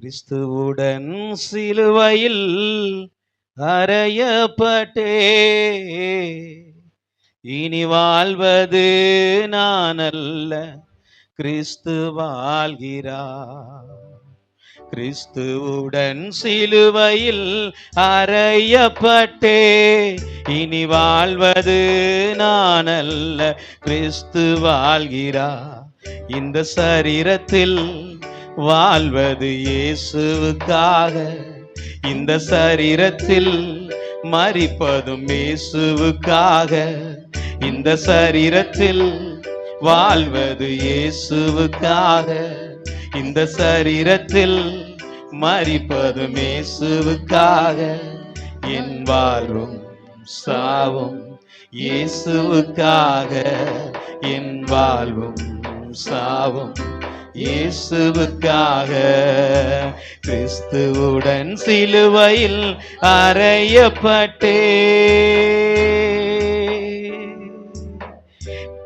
கிறிஸ்துவுடன் சிலுவையில் அறையப்பட்டே, இனி வாழ்வது நான் அல்ல, கிறிஸ்து வாழ்கிறார். கிறிஸ்துவுடன் சிலுவையில் அறையப்பட்டே, இனி வாழ்வது நான் அல்ல, கிறிஸ்து வாழ்கிறார். இந்த சரீரத்தில் வாழ்வது இயேசுவுக்காக, இந்த சரீரத்தில் மரிப்பதும் இயேசுவுக்காக, இந்த சரீரத்தில் வாழ்வது இயேசுவுக்காக, இந்த சரீரத்தில் மரிப்பதும் இயேசுவுக்காக. என் வாழ்வும் சாவும் இயேசுவுக்காக, என் வாழ்வும் சாவும் இயேசுவுக்காக. கிறிஸ்துவுடன் சிலுவையில் அறையப்பட்டே,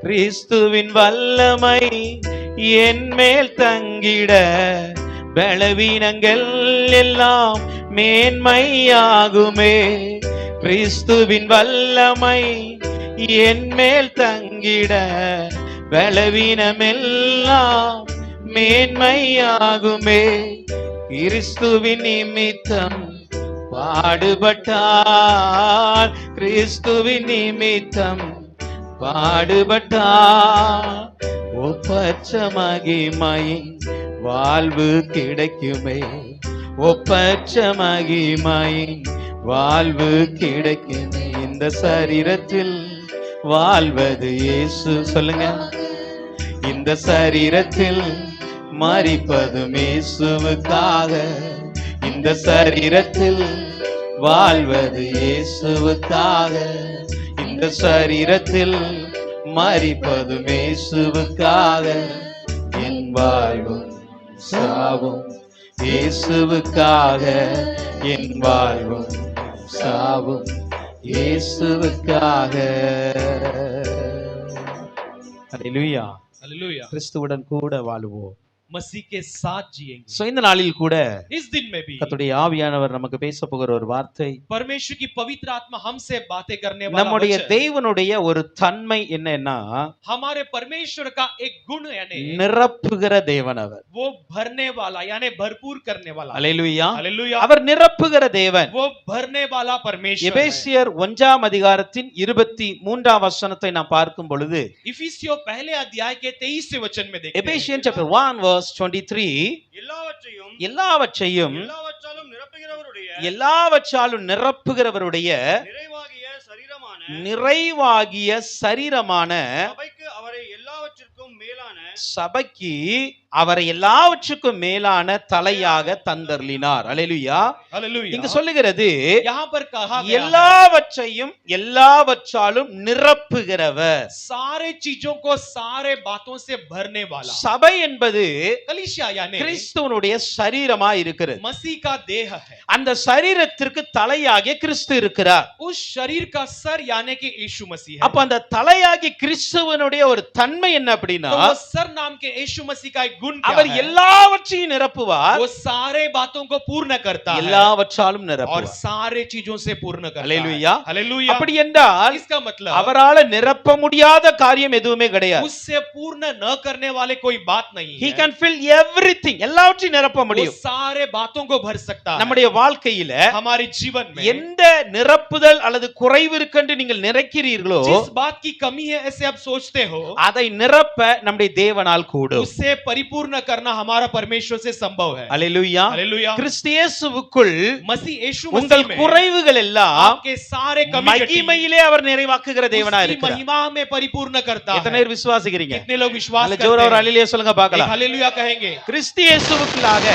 கிறிஸ்துவின் வல்லமை என் மேல் தங்கிட, பலவீனங்கள் எல்லாம் மேன்மையாகுமே. கிறிஸ்துவின் வல்லமை என் மேல் தங்கிட, பலவீனமெல்லாம் மேன்மையாகுமே. கிறிஸ்துவின் நிமித்தம் பாடுபட்டார், கிறிஸ்துவின் நிமித்தம் பாடுபட்டார், ஒப்பற்ற மகிமையின் வாழ்வு கிடைக்குமே, ஒப்பற்ற மகிமையின் வாழ்வு கிடைக்குமே. இந்த சரீரத்தில் வாழ்வது இயேசு, சொல்லுங்க. இந்த சரீரத்தில் மரிப்பதும் இயேசுவுக்காக, இந்த சரீரத்தில் வாழ்வது இயேசுவுக்காக, இந்த சரீரத்தில் மரிப்பதும் இயேசுவுக்காக. என் வாழ்வும் சாவும் இயேசுவுக்காக, என் வாழ்வும் சாவும் இயேசுவுக்காக. அல்லேலூயா, हालेलुया। கிறிஸ்துவுடன் கூட வாழுவோம், मसीह के साथ जिएंगे। சோ இந்த நாளில் கூட इस दिन में भी கர்த்தருடைய ஆவியானவர் நமக்கு பேச போகிற ஒரு வார்த்தை, परमेश्वर की पवित्र आत्मा हमसे बातें करने वाला நம்முடைய वचन, தேவனுடைய ஒரு தன்மை என்னன்னா, हमारे परमेश्वर का एक गुण यानी நிரப்புகிற தேவன் அவர். वो भरने वाला यानी भरपूर करने वाला। அல்லேலூயா, हालेलुया। அவர் நிரப்புகிற தேவன். वो भरने वाला परमेश्वर है। எபேசியர் 1ஆம் அதிகாரத்தின் 23ஆம் வசனத்தை நாம் பார்க்கும் பொழுது, इफिसियों पहले अध्याय के 23वें वचन में देखते हैं, எபேசியன் chapter 1 verse 23, எல்லாவற்றையும் எல்லாவற்றாலும் நிரப்புகிறவருடைய நிறைவாகிய சரீரமான சபைக்கு அவரை எல்லாவற்றுக்கும் மேலான தலையாக தந்தருளினார். அல்லேலூயா, हालेलुया। இங்கு சொல்லுகிறது, यहाँ पर कहा गया है, எல்லாவற்றையும் எல்லாவற்றாலும் நிரப்புகிறவர். सारे चीजों को सारे बातों से भरने वाला। சபை என்பது कलीसिया यानी கிறிஸ்துவனுடைய சரீரமா இருக்கிறது. मसीह का देह है। அந்த சரீரத்திற்கு தலையாகிய கிறிஸ்து இருக்கிறார். उस शरीर का सर यानी कि यीशु मसीह है। அப்ப அந்த தலையாகிய கிறிஸ்துவனுடைய ஒரு தன்மை என்ன அப்படின்னா, तो वो सर नाम के यीशु मसीह का एक गुण क्या அவர் है? எல்லாவற்றையும் நிரப்புவார், वो सारे बातों को पूर्ण करता है எல்லாவற்றாலும் और நிரப்புவார். सारे चीजों से पूर्ण करता है। அல்லேலூயா, हालेलुया। அப்படி என்றால் इसका मतलब அவரால நிரப்ப முடியாத காரியம் எதுவுமே கிடையாது. उससे पूर्ण न करने वाले कोई बात नहीं He है। can fill everything, எல்லாவற்றையும் நிரப்ப वो முடியும். सारे बातों को भर सकता है। நம்முடைய வாழ்க்கையில हमारे जीवन में எந்த நிரப்புதல் அல்லது குறைவு இருக்கென்று நீங்கள் நினைக்கிறீர்களோ, जिस बात की कमी है ऐसे आप सोचते हो, அதை நிரப்ப நம்முடைய தேவனால் கூடும். उससे परिपूर्ण करना हमारा परमेश्वर से संभव है। அல்லேலூயா, हालेलुया। கிறிஸ்து இயேசுவுக்குள் मसीह यीशु உங்கள் मसीह में குறைவுகள் எல்லாம் आपके सारे कमी कटी மகிமையிலே அவர் நிறைவாக்குகிற தேவனா उसकी இருக்கிறார். महिमा में परिपूर्ण करता எத்தனை है। பேர் விசுவாசிக்கிறீங்க? कितने लोग विश्वास அல்ல करते ஜோரா ஒரு हैं? அல்லேலூயா சொல்லுங்க एक பார்க்கலாம். हालेलुया कहेंगे। கிறிஸ்து இயேசுவுக்குள்ளாக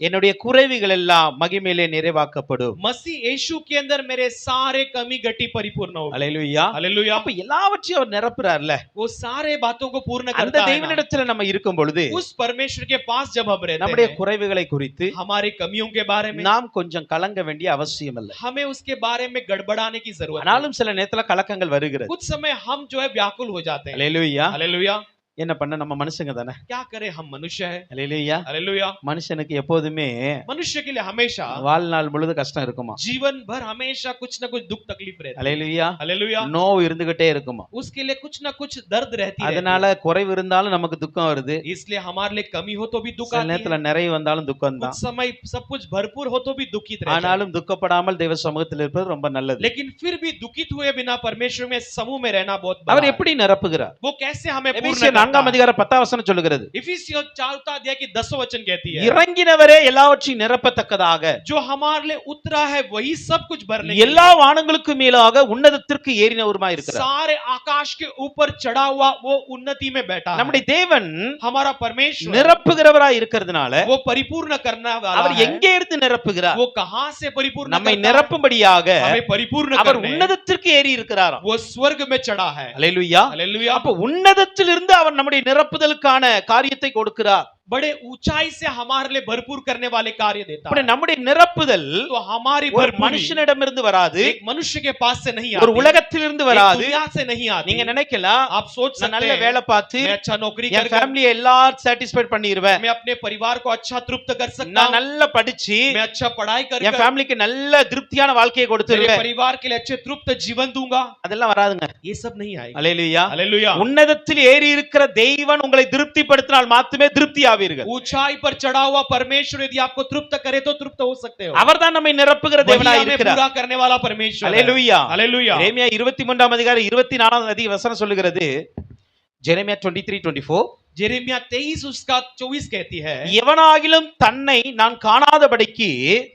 என்னுடைய குறைவுகள் எல்லாம் மகிமையிலே நிறைவாக்கப்படும். मसीह यीशु के अंदर मेरे सारे कमी घटी परिपूर्ण होगी। அல்லேலூயா, हालेलुया। அப்ப எல்லாவற்றையும் அவர் நிரப்புறார்ல. वो सारे बातों को पूर्ण அந்த करता है ना। தேவனிடத்துல நம்ம இருக்கும் பொழுது उस परमेश्वर के पास जब हम रहते நம்முடைய हैं, குறைவுகளை குறித்து हमारे कमियों के बारे में நாம் கொஞ்சம் கலங்க வேண்டிய அவசியம் இல்லை. हमें उसके बारे में गड़बड़ाने की जरूरत है। ஆனாலும் சில நேரத்துல கலக்கங்கள் வருகிறது. कुछ समय हम जो है व्याकुल हो जाते हैं। அல்லேலூயா, हालेलुया। என்ன பண்ண, நம்ம மனுஷங்க தானே. क्या करें, हम मनुष्य हैं। அல்லேலூயா. हालेलुया। மனுஷனுக்கு எப்போதுமே मनुष्य के लिए हमेशा வாழ்நாள் முழுது கஷ்டம் இருக்குமா. जीवन भर हमेशा कुछ ना कुछ दुख तकलीफ रहती है। அல்லேலூயா. हालेलुया। நோவு இருந்துகிட்டே இருக்குமா. उसके लिए कुछ ना कुछ दर्द रहती है। அதனால குறைவு இருந்தாலும் நமக்கு துக்கம் வருது. इसलिए हमारे लिए कमी हो तो भी दुख சில आती நேரத்துல है, நிறைவு வந்தாலும் துக்கம் தான். कुछ समय सब कुछ भरपूर हो तो भी दुखित रहते हैं। ஆனாலும் துக்கப்படாமல் தெய்வ சமூகத்தில் இருப்பது ரொம்ப நல்லது. लेकिन फिर भी दुखित हुए बिना परमेश्वर में समूह में रहना बहुत बड़ा அவர் है। எப்படி நிரப்புகிறார்? वो कैसे हमें पूर्ण எபேசியர் करता 4 है? அதிகாரம் 10 வசனம் சொல்லுகிறது, इफिसियों 4 अध्याय की 10 वचन कहती है, இறங்கினவரே எல்லாவற்றையும் நிரப்பத்தக்கதாக जो हमारे लिए उतरा है वही सब कुछ भरने के எல்லா लिए, வானங்களுக்கு மேலாக உன்னதத்திற்கு ஏறினவருமாய் இருக்கிறார். सारे आकाश के ऊपर चढ़ा हुआ वो उन्नति में बैठा है। நம்முடைய தேவன் हमारा परमेश्वर நிரப்புகிறவராய் இருக்கிறதுனால वो परिपूर्ण करने वाला அவர் है। எங்கே இருந்து நிரப்புகிறார்? वो कहां से परिपूर्ण நம்மை करता है? நிரப்பும்படியாக हमें परिपूर्ण அவர் करने உன்னதத்திற்கு ஏறி இருக்கிறாராம். वो स्वर्ग में चढ़ा है। அல்லேலூயா. हालेलुया। அப்ப உன்னதத்திலிருந்து அவர் நம்முடைய நிரப்புதலுக்கான காரியத்தை கொடுக்கிறார். बड़े ऊंचाई से हमारे लिए भरपूर करने वाले कार्य देता அப்படி है। நம்முடைய நிரப்புதல் तो हमारी ஒரு भरपूरी மனுஷனிடமிருந்து வராது, एक मनुष्य के पास से नहीं ஒரு आती, உலகத்திலிருந்து एक வராது. दुनिया से नहीं आती। நீங்க நினைக்கலாம், आप सोच நான் सकते நல்ல हैं வேலை பார்த்து मैं अच्छा नौकरी என் कर ஃபேமிலியை எல்லாரும் சாட்டிஸ்ஃபைட் பண்ணிடுவேன், मैं अपने परिवार को अच्छा तृप्त कर सकता நான் हूं, நல்லா படிச்சு मैं अच्छा पढ़ाई कर என் ஃபேமிலிக்கு நல்ல திருப்தியான வாழ்க்கையை मेरे கொடுத்துருவேன். परिवार के लिए अच्छे तृप्त जीवन दूंगा, அதெல்லாம் வராதுங்க. ये सब नहीं आएगा। அல்லேலூயா. हालेलुया। உன்னதத்தில் ஏறி இருக்கிற தெய்வன் உங்களை திருப்திப்படுத்தினால் மாத்திரமே திருப்தி ஆவீர்கள். ऊंचाई पर चढ़ा हुआ परमेश्वर यदि आपको तृप्त करे तो तृप्त हो सकते हो। அவர்தான் நம்மை நிரப்புகிற वही தேவனாய் हमें இருக்கிறார். पूरा करने वाला परमेश्वर है। அல்லேலூயா. हालेलुया। எரேமியா 23 அதிகாரம் 24 வசனம் சொல்லுகிறது, ஜெரேமியா 23:24, जेरेमिया 23 उसका 24 कहती है, எவனாகிலும் தன்னை நான் காணாதபடிக்கு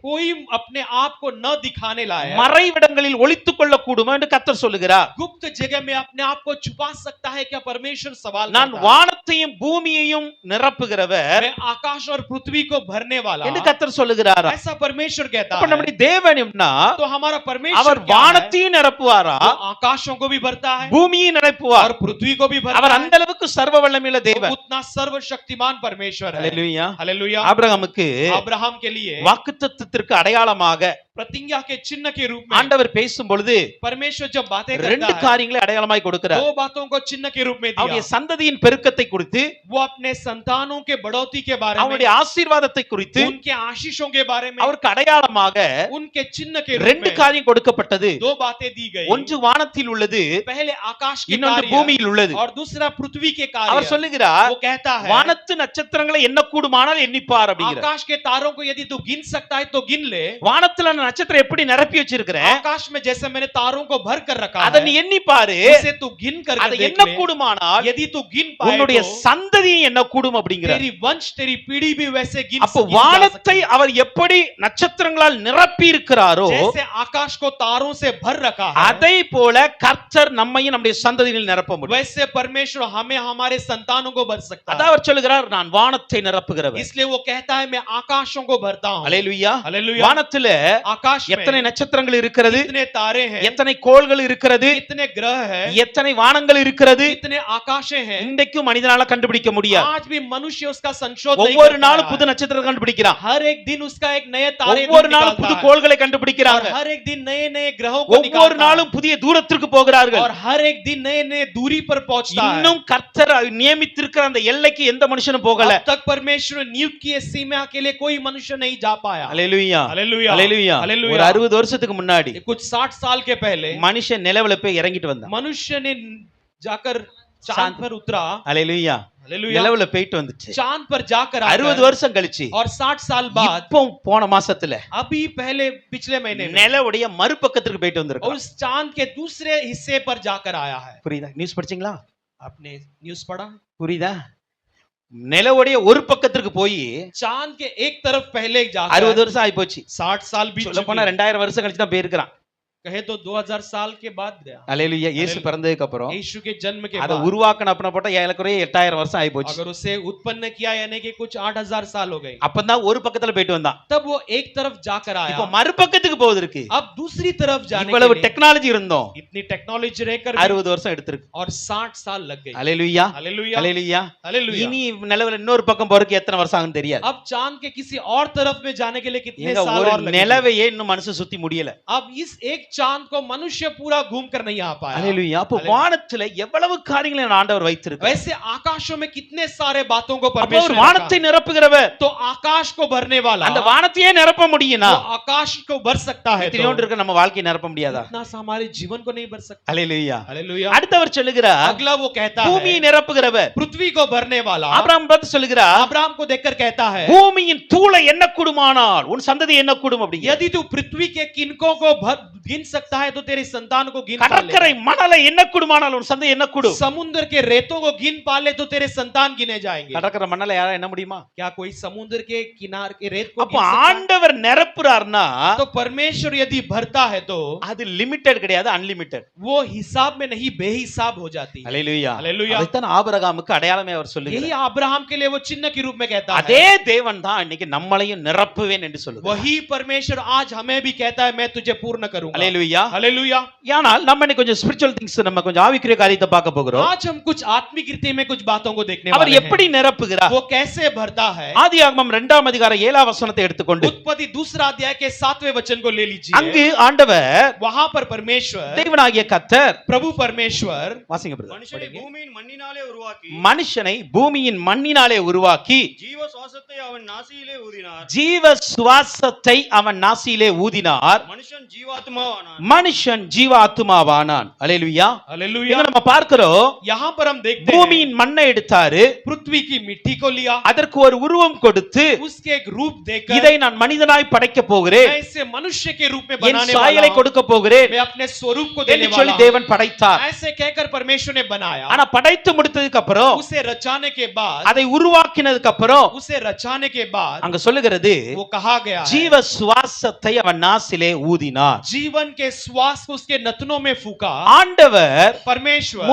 कोई अपने आप को न दिखाने लायक மறைவிடங்களில் ஒளித்துக் கொள்ளக் கூடுமா என்று கர்த்தர் சொல்லுகிறார். गुप्त जगह में अपने आप को छुपा सकता है क्या? परमेश्वर सवाल நான் करता है। வானத்தையும் பூமியையும் நிரப்புகிறவர் मैं आकाश और पृथ्वी को भरने वाला, என்று கர்த்தர் சொல்லுகிறார். ऐसा परमेश्वर कहता அப்ப है। நம்முடைய தேவன்னா तो हमारा परमेश्वर அவர் क्या है? வானத்தையும் நிரப்புவாரா, वो आकाशों को भी भरता है பூமியையும் நிரப்புவார். और पृथ्वी को भी भरता அவர் है। அந்த அளவுக்கு சர்வ வல்லமையுள்ள தேவன். उतना सर्वशक्तिमान परमेश्वर है। அல்லேலூயா. हालेलुया। ஆபிரகாமுக்கு अब्राहम के लिए வாக்குத்தத்தத்திற்கு அடையாளமாக प्रतिज्ञा के चिन्ह के रूप में ஆண்டவர் பேசும் பொழுது परमेश्वर जब बातें ரெண்டு करता है, காரியங்களை அடையாளமாய் கொடுக்கிறார். दो बातों को चिन्ह के रूप में அவருடைய दिया। சந்ததியின் பெருக்கத்தை குறித்து, वो अपने संतानों के बढ़ोतरी के बारे में, அவருடைய ஆசீர்வாதத்தை குறித்து, उनके आशीषों के बारे में, அவருக்கு அடையாளமாக उनके चिन्ह के रूप ரெண்டு में காரியம் கொடுக்கப்பட்டது. दो बातें दी गई। ஒன்று வானத்தில் உள்ளது, पहले आकाश के இன்னொன்று कार्य பூமியில் உள்ளது. और दूसरा पृथ्वी के அவர் कार्य। சொல்லுகிறார், वो कहता है வானத்து நட்சத்திரங்களை என்ன கூடுமானால் எண்ணிப்பார் அப்படிங்கிறார். आकाश के तारों को यदि तू गिन सकता है तो गिन ले। வானத்துல நான் நட்சத்திரம் எப்படி நிரப்பி வச்சிருக்கிறேன், आकाश में जैसे मैंने तारों को भर कर रखा அதை है, நீ எண்ணி பாரு. उसे तू गिन कर அதை देख என்ன ले। கூடுமானால் यदि तू गिन पाए உன்னுடைய तो சந்ததியும் என்ன கூடும் அப்படிங்கிறார். तेरी वंश तेरी पीढ़ी भी वैसे गिन அப்போ गिन जा வானத்தை सकती है। அவர் எப்படி நட்சத்திரங்களால் நிரப்பி இருக்கிறாரோ जैसे आकाश को तारों से भर रखा है, அதை போல கர்த்தர் நம்மையும் நம்முடைய சந்ததியில் நிரப்ப முடியும். वैसे परमेश्वर हमें हमारे संतानों को भर सकता அதான் है। அவர் சொல்லுகிறார், நான் வானத்தை நிரப்புகிறவர். इसलिए वो कहता है मैं आकाशों को भरता हूँ। அல்லேலூயா. हालेलुया। வானத்துல आकाश எத்தனை में நட்சத்திரங்கள் இருக்கிறது, कितने तारे हैं, எத்தனை கோள்கள் இருக்கிறது, कितने ग्रह हैं, எத்தனை வானங்கள் இருக்கிறது, कितने आकाशे हैं, இன்றைக்கும் மனிதனால கண்டுபிடிக்க முடியாது. आज भी मनुष्य उसका संशोधन नहीं ஒவ்வொரு कर நாளும் पाया புது है। நட்சத்திரத்தை கண்டுபிடிக்கிறான். हर एक दिन उसका एक नए तारे ஒவ்வொரு நாளும் புது निकालता है। கோள்களை और கண்டுபிடிக்கிறாங்க. हर एक दिन नए नए ग्रहों को ஒவ்வொரு निकालता है। நாளும் புதிய தூரத்திற்கு போகிறார்கள். और हर एक दिन नए नए दूरी पर पहुंचता है। இன்னும் கர்த்தர் நியமித்திருக்கிற அந்த எல்லைக்கு எந்த மனுஷனும் போகல. अब तक परमेश्वर ने नियुक्त किए सीमा के लिए कोई मनुष्य नहीं जा पाया। அல்லேலூயா. हालेलुया। அல்லேலூயா. हालेलुया। ஒரு 60 வருஷத்துக்கு முன்னாடி कुछ 60 साल के पहले மனுஷன் நிலவுல போய் இறங்கிட்டு வந்தான். मनुष्य ने जाकर चांद पर उतरा। அல்லேலூயா. हालेलुया। நிலவுல போயிட்டு வந்துச்சு. चांद पर जाकर 60 आकर வருஷம் கழிச்சு और 60 साल बाद இப்போ போன மாசத்துல अभी पहले पिछले महीने में நிலவுடைய மறுபக்கத்துக்கு போயிட்டு வந்திருக்கான். उस चांद के दूसरे हिस्से पर जाकर आया है। புரியுதா? நியூஸ் படிச்சீங்களா? आपने न्यूज़ पढ़ा? புரியுதா? நிலவுடைய ஒரு பக்கத்துக்கு போய் चांद के एक तरफ पहले 60 जाकर வருஷம் ஆயி போச்சு. 60 साल बीत சொல்ல போனா चुके। 2000 வருஷம் கழிச்சு தான் போயிருக்கான். कहे तो 2000 साल के बाद गया। அல்லேலூயா. இயேசு பிறந்ததுக்கு அப்புறம் यीशु के जन्म के அதை बाद உருவாக்கன அப்பன போட்டா ஏறக்குறைய 8000 வருஷம் ஆயி போச்சு. अगर उसे उत्पन्न किया यानी कि कुछ 8000 साल हो गए। அப்பதான் ஒரு பக்கத்துல போயிட்டு வந்தான். तब वो एक तरफ जाकर आया। இப்போ மறுபக்கத்துக்கு போவதற்கு अब दूसरी तरफ जाने के இவ்வளவு लिए டெக்னாலஜி இருந்தோம், इतनी टेक्नोलॉजी रहकर भी 60 வருஷம் எடுத்திருக்கு. और 60 साल लग गए। அல்லேலூயா. हालेलुया। அல்லேலூயா. हालेलुया। இனி நிலவுல இன்னொரு பக்கம் போறதுக்கு எத்தனை வருஷம் ஆகும் தெரியாது. अब चांद के किसी और तरफ में जाने के लिए कितने ஏங்க साल ஒரு और लगेंगे। நிலவையே இன்னும் மனுஷன் சுத்தி முடியல. अब इस एक चांद को मनुष्य पूरा घूम कर नहीं आ पाया। அல்லேலூயா. அப்போ அல்லேலூயா. வானத்துல எவ்வளவு காரியங்களை என் ஆண்டவர் வைத்திருக்கிறார். वैसे आकाशों में कितने सारे बातों को அப்போ परमेश्वर ஒரு ने வானத்தை रखा। நிரப்புகிறவர். तो आकाश को भरने वाला அந்த வானத்தையே நிரப்ப முடியும்னா वो आकाश को भर सकता है। எத்தனையோண்டு இருக்க நம்ம வாழ்க்கையை நிரப்ப முடியாதா? इतना सा हमारे जीवन को नहीं भर सकता। அல்லேலூயா. हालेलुया। அடுத்தவர் சொல்லுகிறார் अगला वो कहता பூமியை है நிரப்புகிறவர். पृथ्वी को भरने वाला ஆபிரகாம் பார்த்து சொல்லுகிறார் अब्राहम को देखकर कहता है பூமியின் தூளை எண்ணக்கூடுமானால் உன் சந்ததி எண்ணக்கூடும் அப்படிங்க. यदि तू पृथ्वी के किनकों को गिन सकता है तो तेरी संतान को गिन पा ले। கடற்கரை மணலை எண்ணக்கூடுமானால் உன் சந்ததி எண்ணக்கூடும். समुद्र के रेतों को गिन पा ले तो तेरे संतान गिने जाएंगे। கடற்கரை மணலை யாரா எண்ண முடியுமா? क्या कोई समुद्र के किनारे के रेत को அப்ப गिन सकता ஆண்டவர் நிரப்புறார்னா है? तो परमेश्वर यदि भरता है तो அது லிமிட்டட் கிடையாது, அன்லிமிட்டட். वो हिसाब में नहीं बेहिसाब हो जाती है। அல்லேலூயா. हालेलुया। அதைத்தான் ஆபிரகாமுக்கு அடையாளமே அவர் यही சொல்லுகிறார். अब्राहम के लिए वो चिन्ह के रूप में कहता है। அதே தேவன் தான் இன்னைக்கு நம்மளையும் நிரப்புவேன் என்று சொல்லுகிறார். वही परमेश्वर आज हमें भी कहता है मैं तुझे पूर्ण करूंगा। அல்லேலூயா. हालेलुया। ஆனால் நம்ம இன்னைக்கு கொஞ்சம் ஸ்பிரிச்சுவல் திங்ஸ் நம்ம கொஞ்சம் ஆவிக்குரிய காரியத்தை பார்க்க போகிறோம். आज हम कुछ आत्मिक रीति में कुछ बातों को देखने அவர் वाले எப்படி हैं। நிரப்புகிறார்? वो कैसे भरता है? ஆதியாகமம் 2ஆம் அதிகாரம் 7ஆம் வசனத்தை எடுத்துக்கொண்டு उत्पत्ति 2 अध्याय के 7वें वचन को ले அங்கு लीजिए। ஆண்டவர் वहां पर परमेश्वर தேவனாகிய கர்த்தர் प्रभु परमेश्वर வாசிங்க பிரதர். மனுஷனை பூமியின் மண்ணினாலே உருவாக்கி மனுஷனை பூமியின் மண்ணினாலே உருவாக்கி ஜீவ சுவாசத்தை அவன் நாசியிலே ஊதினார். ஜீவ சுவாசத்தை அவன் நாசியிலே ஊதினார். மனுஷன் ஜீவாத்மாவானான். மனுஷன் ஜீவாத்மாவானான். அல்லேலூயா. हालेलुया। இங்க நம்ம பார்க்கிறோம் यहाँ पर हम देखते हैं பூமியின் மண்ணை எடுத்தாரு, पृथ्वी की मिट्टी को लिया, அதற்கு ஒரு உருவம் கொடுத்து उसके एक रूप देकर இதை நான் மனிதனாய் படைக்க போகிறேன், मैं इसे मनुष्य के रूप में என் बनाने वाला சாயலை हूं, கொடுக்க போகிறேன் मैं अपने स्वरूप को देने என்று சொல்லி वाला हूं। தேவன் படைத்தார். ऐसे कहकर परमेश्वर ने बनाया। ஆனா படைத்து முடித்ததுக்கு அப்புறம் उसे रचाने के बाद அதை உருவாக்கினதுக்கு அப்புறம் उसे रचाने के बाद அங்க சொல்லுகிறது वो कहा गया है, ஜீவ சுவாசத்தை அவன் நாசிலே ஊதினார். जीवन के श्वास को उसके नथनों में फूका। ஆண்டவர் परमेश्वर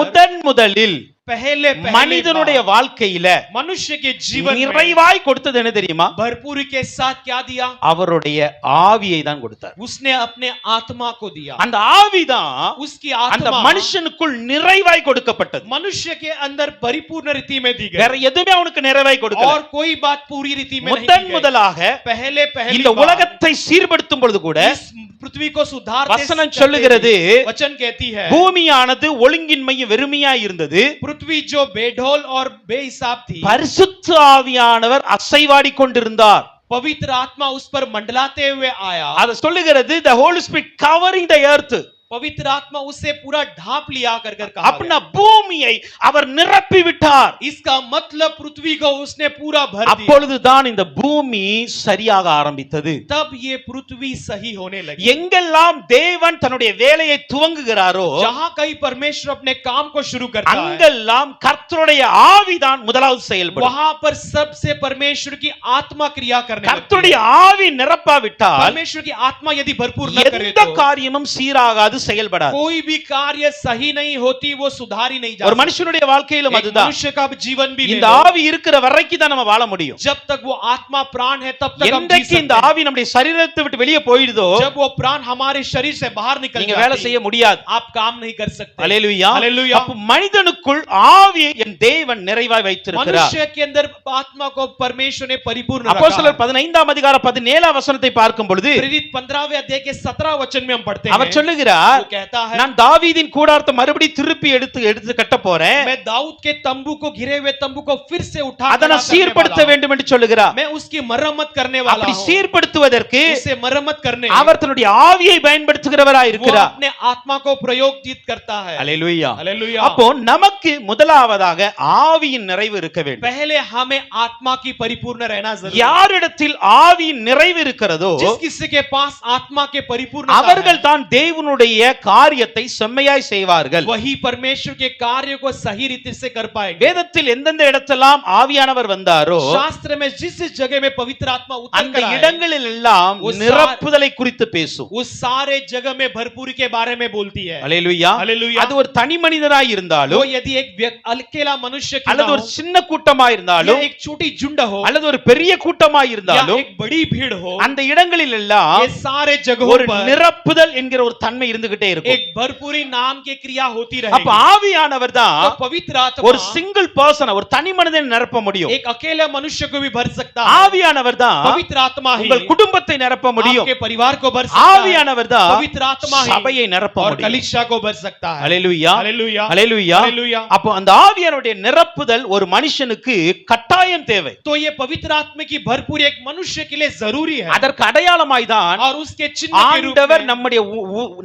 முதலில் पहले மனிதனுடைய வாழ்க்கையில मनुष्य के जीवन में நிறைவாய் கொடுத்தது என்ன தெரியுமா? भरपूरी के साथ क्या दिया? அவருடைய ஆவியை தான் கொடுத்தார். उसने अपने आत्मा को दिया। அந்த ஆவிதான் उसकी அந்த आत्मा மனுஷனுக்குள் நிறைவாய் கொடுக்கப்பட்டது. मनुष्य के अंदर परिपूर्ण रीति में दी வேற गई எதுவுமே அவனுக்கு நிறைவாய் கொடுக்கல. और कोई बात पूरी रीति में नहीं முதன் दी गई। முதலாக पहले இந்த बार உலகத்தை சீர்படுத்தும் பொழுது கூட इस पृथ्वी को सुधारते வசனம் சொல்லுகிறது वचन कहती है பூமியானது ஒழுங்கின்மையும் வெறுமையாய் இருந்தது, पृथ्वी जो बेढोल और बेहिसाब थी, பரிசுத்த ஆவியானவர் அசைவாடி கொண்டிருந்தார். पवित्र आत्मा उस पर मंडलाते हुए आया। அது சொல்லுகிறது the holy spirit covering the earth. पवित्र आत्मा उससे पूरा ढांप लिया कर कहा அப்படினா பூமியை அவர் நிரப்பி விட்டார். गया। इसका मतलब पृथ्वी को उसने पूरा भर दिया। அப்பொழுதுதான் இந்த பூமி சரியாக ஆரம்பித்தது. तब ये पृथ्वी सही होने लगी। எங்கெல்லாம் தேவன் தன்னுடைய வேலையை துவங்குகிறாரோ जहां कहीं परमेश्वर अपने काम को शुरू करता है, அங்கெல்லாம் கர்த்தருடைய ஆவிதான் முதலாவது செயல்படும். वहां पर सबसे परमेश्वर की आत्मा क्रिया करने लगती கர்த்தருடைய है। ஆவி நிரப்பாவிட்டால் परमेश्वर की आत्मा यदि भरपूर न करे எந்த तो காரியமும் சீராகாது, செயல்படாது. कोई भी कार्य सही नहीं होती, वो सुधारी नहीं ஒரு जाती। மனுஷனுடைய வாழ்க்கையிலும் एक அதுதான். मनुष्य का जीवन भी ले இந்த लो, ஆவி இருக்கிற வரைக்கும் தான் நம்ம வாழ முடியும். जब तक वो आत्मा प्राण है तब तक हम जी என்றைக்கு இந்த सकते हैं। ஆவி நம்முடைய சரீரத்தை விட்டு வெளியே போயிடுதோ जब वो प्राण हमारे शरीर से बाहर निकल நீங்க வேலை जाती செய்ய है, முடியாது. आप काम नहीं कर सकते। அல்லேலூயா. हालेलुया। அப்ப மனிதனுக்குள் ஆவியை என் தேவன் நிறைவாய் வைத்திருக்கிறார். मनुष्य के अंदर आत्मा को परमेश्वर ने परिपूर्ण रखा அப்போஸ்தலர் है। 15ஆம் அதிகாரம் 17ஆம் வசனத்தை பார்க்கும் பொழுது प्रेरित 15वें अध्याय के 17 वचन में हम पढ़ते அவர் हैं, சொல்லுகிறார், वो कहता है, நான் தாவீதின் கூடாரத்தை மறுபடியும் திருப்பி எடுத்து கட்ட போறேன், मैं दाऊद के तंबू को घिरे हुए तंबू को फिर से उठा அதை நான் சீர்படுத்த வேண்டும் என்று சொல்லுகிறார். मैं उसकी मरम्मत करने वाला அப்படி हूं। சீர்படுத்துவதற்கு उसे मरम्मत करने அவர் தன்னுடைய ஆவியை பயன்படுத்துகிறவராய் वो இருக்கிறார். अपने आत्मा को प्रयोगजित करता है। அல்லேலூயா. हालेलुया। அப்போ நமக்கு முதலாவதாக ஆவியின் நிறைவு இருக்க வேண்டும். पहले हमें आत्मा की परिपूर्ण रहना जरूरी है। யாரிடத்தில் ஆவியின் நிறைவு இருக்கிறதோ जिस किसी के पास आत्मा के परिपूर्ण அவர்கள் தான் தேவனுடைய காரியத்தை செம்மையாய் செய்வார்கள். वही परमेश्वर के कार्य को सही रीति से कर पाएंगे। வேதத்தில் எந்தெந்த இடத்தெல்லாம் ஆவியானவர் வந்தாரோ शास्त्र में जिस जगह में पवित्र आत्मा उतर அந்த कर आए, இடங்களில் எல்லாம் वो நிரப்புதலை குறித்து பேசும். उस सारे जगह में भरपूरी के बारे में बोलती है। அல்லேலூயா. हालेलुया। அது ஒரு தனி மனிதராய் वो இருந்தாலும் यदि एक अकेला मनुष्य क्यों ना அல்லது हो, ஒரு சின்ன கூட்டமாய் या இருந்தாலும் एक छोटी झुंड हो, அல்லது ஒரு பெரிய கூட்டமாய் या இருந்தாலும் एक बड़ी भीड़ हो, அந்த இடங்களில் எல்லாம் ये सारे जगहों ஒரு पर நிரப்புதல் என்கிற ஒரு தன்மை இருந்து நடந்துகிட்டே இருக்கும். एक भरपूरी नाम की क्रिया होती அப்ப रहेगी। ஆவியானவர் तो தான் पवित्र ஒரு आत्मा சிங்கிள் பர்சன், ஒரு தனி மனிதனை நிரப்ப முடியும். एक अकेले मनुष्य को भी भर सकता है। ஆவியானவர் தான் पवित्र आत्मा ही உங்கள் குடும்பத்தை நிரப்ப முடியும். आपके परिवार को भर सकता है। ஆவியானவர் தான் पवित्र आत्मा ही சபையை நிரப்ப और முடியும். कलीसिया को भर सकता है। ஹalleluya, हालेलुया, ஹalleluya. हालेलुया। அப்போ அந்த ஆவியானுடைய நிரப்புதல் ஒரு மனுஷனுக்கு கட்டாயம் தேவை. तो ये पवित्र आत्मा की भरपूरी एक मनुष्य के लिए जरूरी है அதற்கு அடையாளமாய் தான் और उसके चिन्ह के रूप ஆண்டவர் में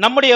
நம்முடைய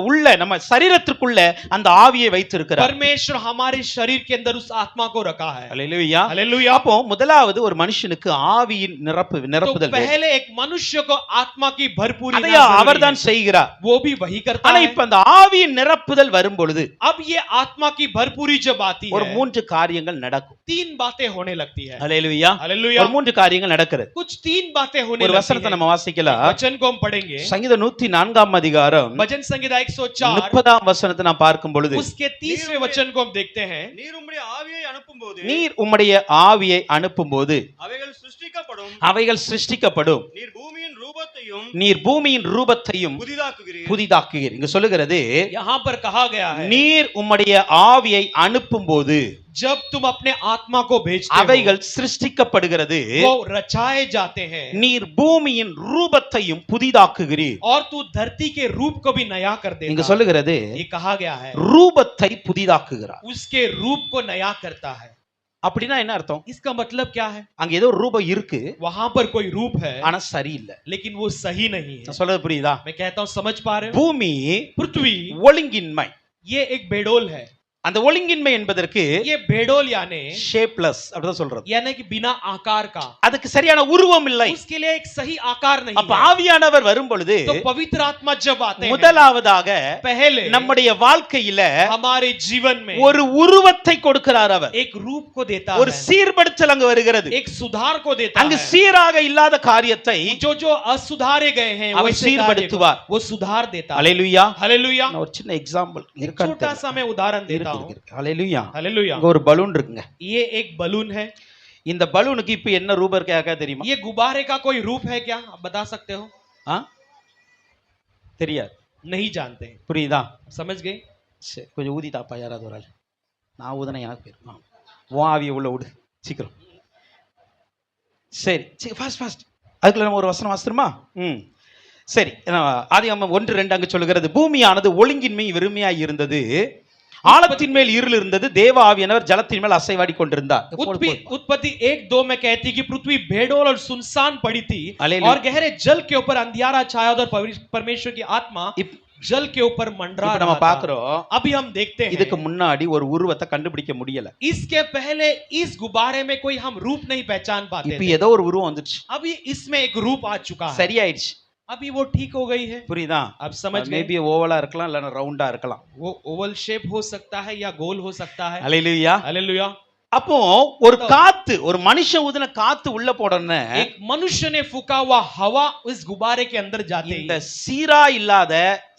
உள்ள நம்ம சரீரத்திற்குள்ள அந்த ஆவியை வைத்திருக்கிறார். परमेश्वर हमारे शरीर के अंदर उस आत्मा को रखा है। ஹalleluya, हालेलुया। அப்போ முதலாவது ஒரு மனுஷனுக்கு ஆவியின் तो நிரப்புதல் தேவை. पहले एक मनुष्य को आत्मा की भरपूरी அதையா जरूरी அவர்தான் है। செய்கிறார். वो भी वही करता ஆனா है। இப்ப அந்த ஆவியின் நிரப்புதல் வரும் பொழுது अब ये आत्मा की भरपूरी जब आती ஒரு है, மூன்று காரியங்கள் நடக்கும். 3 बातें होने लगती है। ஹalleluya, हालेलुया। ஒரு மூன்று காரியங்கள் நடக்கிறது. कुछ 3 बातें होने ஒரு लगती வசனத்தை है। நம்ம வாசிக்கலாம். वचन को हम पढ़ेंगे। சங்கீதம் 104 அதிகாரம் भजन संहिता 104 30 வசனத்தை நான் பார்க்கும் பொழுது, उसके 30वें वचन को हम देखते हैं। நீர் உம்முடைய ஆவியை அனுப்பும்போது நீர் உம்முடைய ஆவியை அனுப்பும்போது அவைகள் சிருஷ்டிக்கப்படும். அவைகள் சிருஷ்டிக்கப்படும். நீர் பூமியின் ரூபத்தையும் நீர் பூமியின் ரூபத்தையும் புதிதாக்குகிறீர். புதிதாக்குகிறீர். இங்க சொல்லுகிறது, यहाँ पर कहा गया है நீர் உம்முடைய ஆவியை அனுப்பும்போது जब तुम अपने आत्मा को भेजते அவைகள் சிருஷ்டிக்கப்படுகிறது. हो, वो रचाए जाते हैं நீர் பூமியின் ரூபத்தையும் புதிதாக்குகிறீர். और तू धरती के रूप को भी नया कर இங்க देता। சொல்லுகிறது, ये कहा गया है ரூபத்தை புதிதாக்குகிறார். उसके रूप को नया करता है। அப்படின்னா என்ன அர்த்தம்? इसका मतलब क्या है? அங்க ஏதோ ஒரு ரூபம் இருக்கு, वहां पर कोई रूप है ஆனா சரியில்லை. लेकिन वो सही नहीं है। நான் சொல்றது புரியுதா? मैं कहता हूं, समझ पा रहे हो? பூமி पृथ्वी ஒழுங்கின்மை. ये एक बेडोल है। அந்த ஒழுங்கின்மை என்பதற்கு ये बेडोल यानी ஷேப்லெஸ் அப்படிதான் சொல்றது. यानी कि बिना आकार का, அதுக்கு சரியான உருவம் இல்லை. उसके लिए एक सही आकार नहीं அப்ப है। ஆவியானவர் வரும் பொழுது तो पवित्र आत्मा जब आते हैं, முதலாவதாக पहले நம்முடைய வாழ்க்கையில हमारे जीवन में ஒரு உருவத்தை கொடுக்கிறார். அவர் एक रूप को देता ஒரு है, சீர்படுத்தல் அங்கு வருகிறது. एक सुधार को देता அங்கு है। சீராக இல்லாத காரியத்தை जो असुधारे गए हैं அவர் वैसे कार्य को சீர்படுத்துவார். वो सुधार देता है। ஹalleluya. हालेलुया। நான் ஒரு சின்ன எக்ஸாம்பிள் छोटा सा मैं उदाहरण देता हूं। ஹalleluya. हालेलुया। இங்க ஒரு பலூன் இருக்குங்க. ये एक बलून है। இந்த பலூனுக்கு இப்ப என்ன ரூபம் இருக்கு யாருக்கா தெரியுமா? ये गुब्बारे का कोई रूप है क्या? आप बता सकते हो? ஆ? தெரியாது. नहीं जानते हैं। புரியுதா? समझ गए? சரி, கொஞ்சம் ஊதி தாப்பா யாராவது ஒரு ஆள். நான் ஊதுனா எனக்கு போயிடும். உன் ஆவியை உள்ள விடு சீக்கிரம். சரி ஃபாஸ்ட். அதுக்குள்ள நம்ம ஒரு வசனம் வாசிக்கிறோமா? சரி, ஆதியாகமம் 1:2 அங்கு சொல்லுகிறது, பூமியானது ஒழுங்கின்மை வெறுமையாய் இருந்தது, ஆழத்தின் மேல் இருள் இருந்தது, தேவ ஆவியானவர் ஜலத்தின் மேல் அசைவாடி கொண்டிருந்தார். उत्पत्ति 1:2 में कहती कि पृथ्वी बेडोल और सुनसान पड़ी थी हालेलुया। और गहरे जल के ऊपर अंधियारा छाया और परमेश्वर की आत्मा जल के ऊपर मंडरा இப்ப रहा நம்ம था। பார்க்கிறோம், अभी हम देखते हैं இதுக்கு முன்னாடி ஒரு உருவத்தை கண்டுபிடிக்க முடியல. इसके पहले इस गुब्बारे में कोई हम रूप नहीं पहचान पाते இப்ப थे। ஏதோ ஒரு உருவம் வந்துச்சு, अभी इसमें एक रूप आ चुका है। சரியாயிடுச்சு. अभी वो ठीक हो गई है। புரியுதா? अब समझ गए? மேபி ஓவலா இருக்கலாம், இல்ல ரவுண்டா இருக்கலாம். वो ओवल शेप हो सकता है या गोल हो सकता है। ஹalleluya. हालेलुया। அப்போ ஒரு காத்து, ஒரு மனுஷன் ஊதுன காத்து உள்ள போடனே एक मनुष्य ने फूका हुआ हवा इस गुब्बारे के अंदर जाते இந்த ही சீரா இல்லாத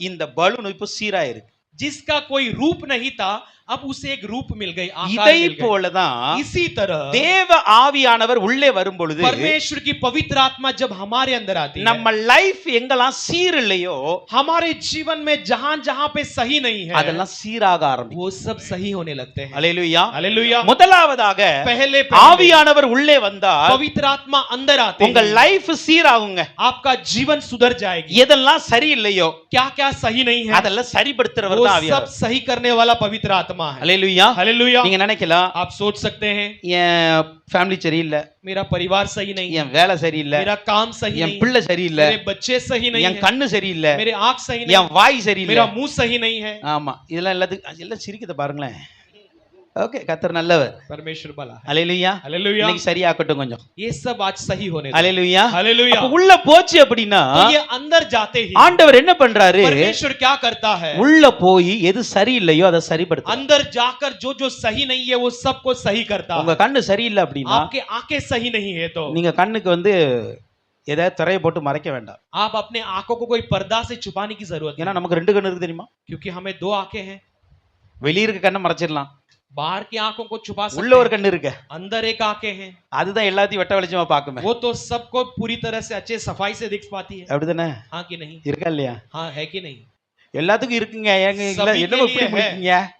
இந்த பலூன் இப்போ சீரா இருக்கு. जिसका कोई रूप नहीं था, अब उसे एक रूप मिल गई, आकार இதை मिल गई। போலதான் इसी तरह தேவ ஆவியானவர் உள்ளே வரும் பொழுது परमेश्वर की पवित्र आत्मा जब हमारे अंदर आती है, நம்ம லைஃப் எங்கெல்லாம் சீர் இல்லையோ हमारे जीवन में जहां जहां पे सही नहीं है, அதெல்லாம் சீராக ஆரம்பிக்கும். वो सब सही होने लगते हैं। ஹalleluya. हालेलुया। முதலாவதாக पहले ஆவியானவர் உள்ளே வந்தால் पवित्र आत्मा अंदर आते உங்க हैं, லைஃப் சீராகுங்க. आपका जीवन सुधर जाएगी। எதெல்லாம் சரியில்லையோ क्या क्या सही नहीं है, அதெல்லாம் சரிப்படுத்துறவர் वो தான் सब ஆவியானவர். सही करने वाला पवित्र आत्मा है। ஹalleluya. हालेलुया। நீங்க நினைக்கலாம், आप सोच सकते हैं என் ஃபேமிலி சரியில்லை, मेरा परिवार सही नहीं, என் வேலை சரியில்லை, मेरा काम सही என் नहीं, பிள்ளை சரியில்லை, मेरे बच्चे सही नहीं என் है, கண்ணு சரியில்லை, मेरे आंख सही नहीं, என் வாய் சரியில்லை. मेरा मुंह सही नहीं है। ஆமா, இதெல்லாம் எல்லாத்துக்கும் எல்லாம் சிரிக்குது பாருங்களேன். ஓகே, கர்த்தர் நல்லவர். परमेश्वर भला है। ஹalleluya. हालेलुया। இன்னைக்கு சரியாக்கட்டும் கொஞ்சம். ये सब आज सही होने दो। ஹalleluya. हालेलुया। அப்ப உள்ள போச்சு அப்படினா तो ये अंदर जाते ही ஆண்டவர் என்ன பண்றாரு? परमेश्वर क्या करता है? உள்ள போய் எது சரியில்லையோ அதை சரிப்படுத்து. अंदर जाकर जो जो सही नहीं है वो सबको सही करता உங்க है। கண்ணு சரியில்லை அப்படினா आपके आंखें सही नहीं है तो நீங்க கண்ணுக்கு ஏதாவது திரையை போட்டு மறைக்க வேண்டாம். आप अपने आंखों को कोई पर्दा से छुपाने की जरूरत ஏன்னா नहीं, நமக்கு ரெண்டு கண்ணு இருக்கு தெரியுமா? क्योंकि हमें 2 आंखें हैं। வெளிய இருக்க கண்ணை மறைச்சிடலாம், बाहर की आंखों को छुपा உள்ள सकते ஒரு हैं, கண்ணு இருக்கு, अंदर एक आंखें हैं, அதுதான் எல்லாத்தையும் வெட்ட வெளிச்சமா பாக்குமே. वो तो सबको पूरी तरह से अच्छे सफाई से दिख पाती है। அப்படிதானே? हाँ कि नहीं? இருக்கா இல்லையா? हाँ है कि नहीं? எல்லாத்துக்கும் இருக்குங்க. ஏங்க இல்ல सभी के என்னமோ लिए இப்படி है। முடிக்கீங்க?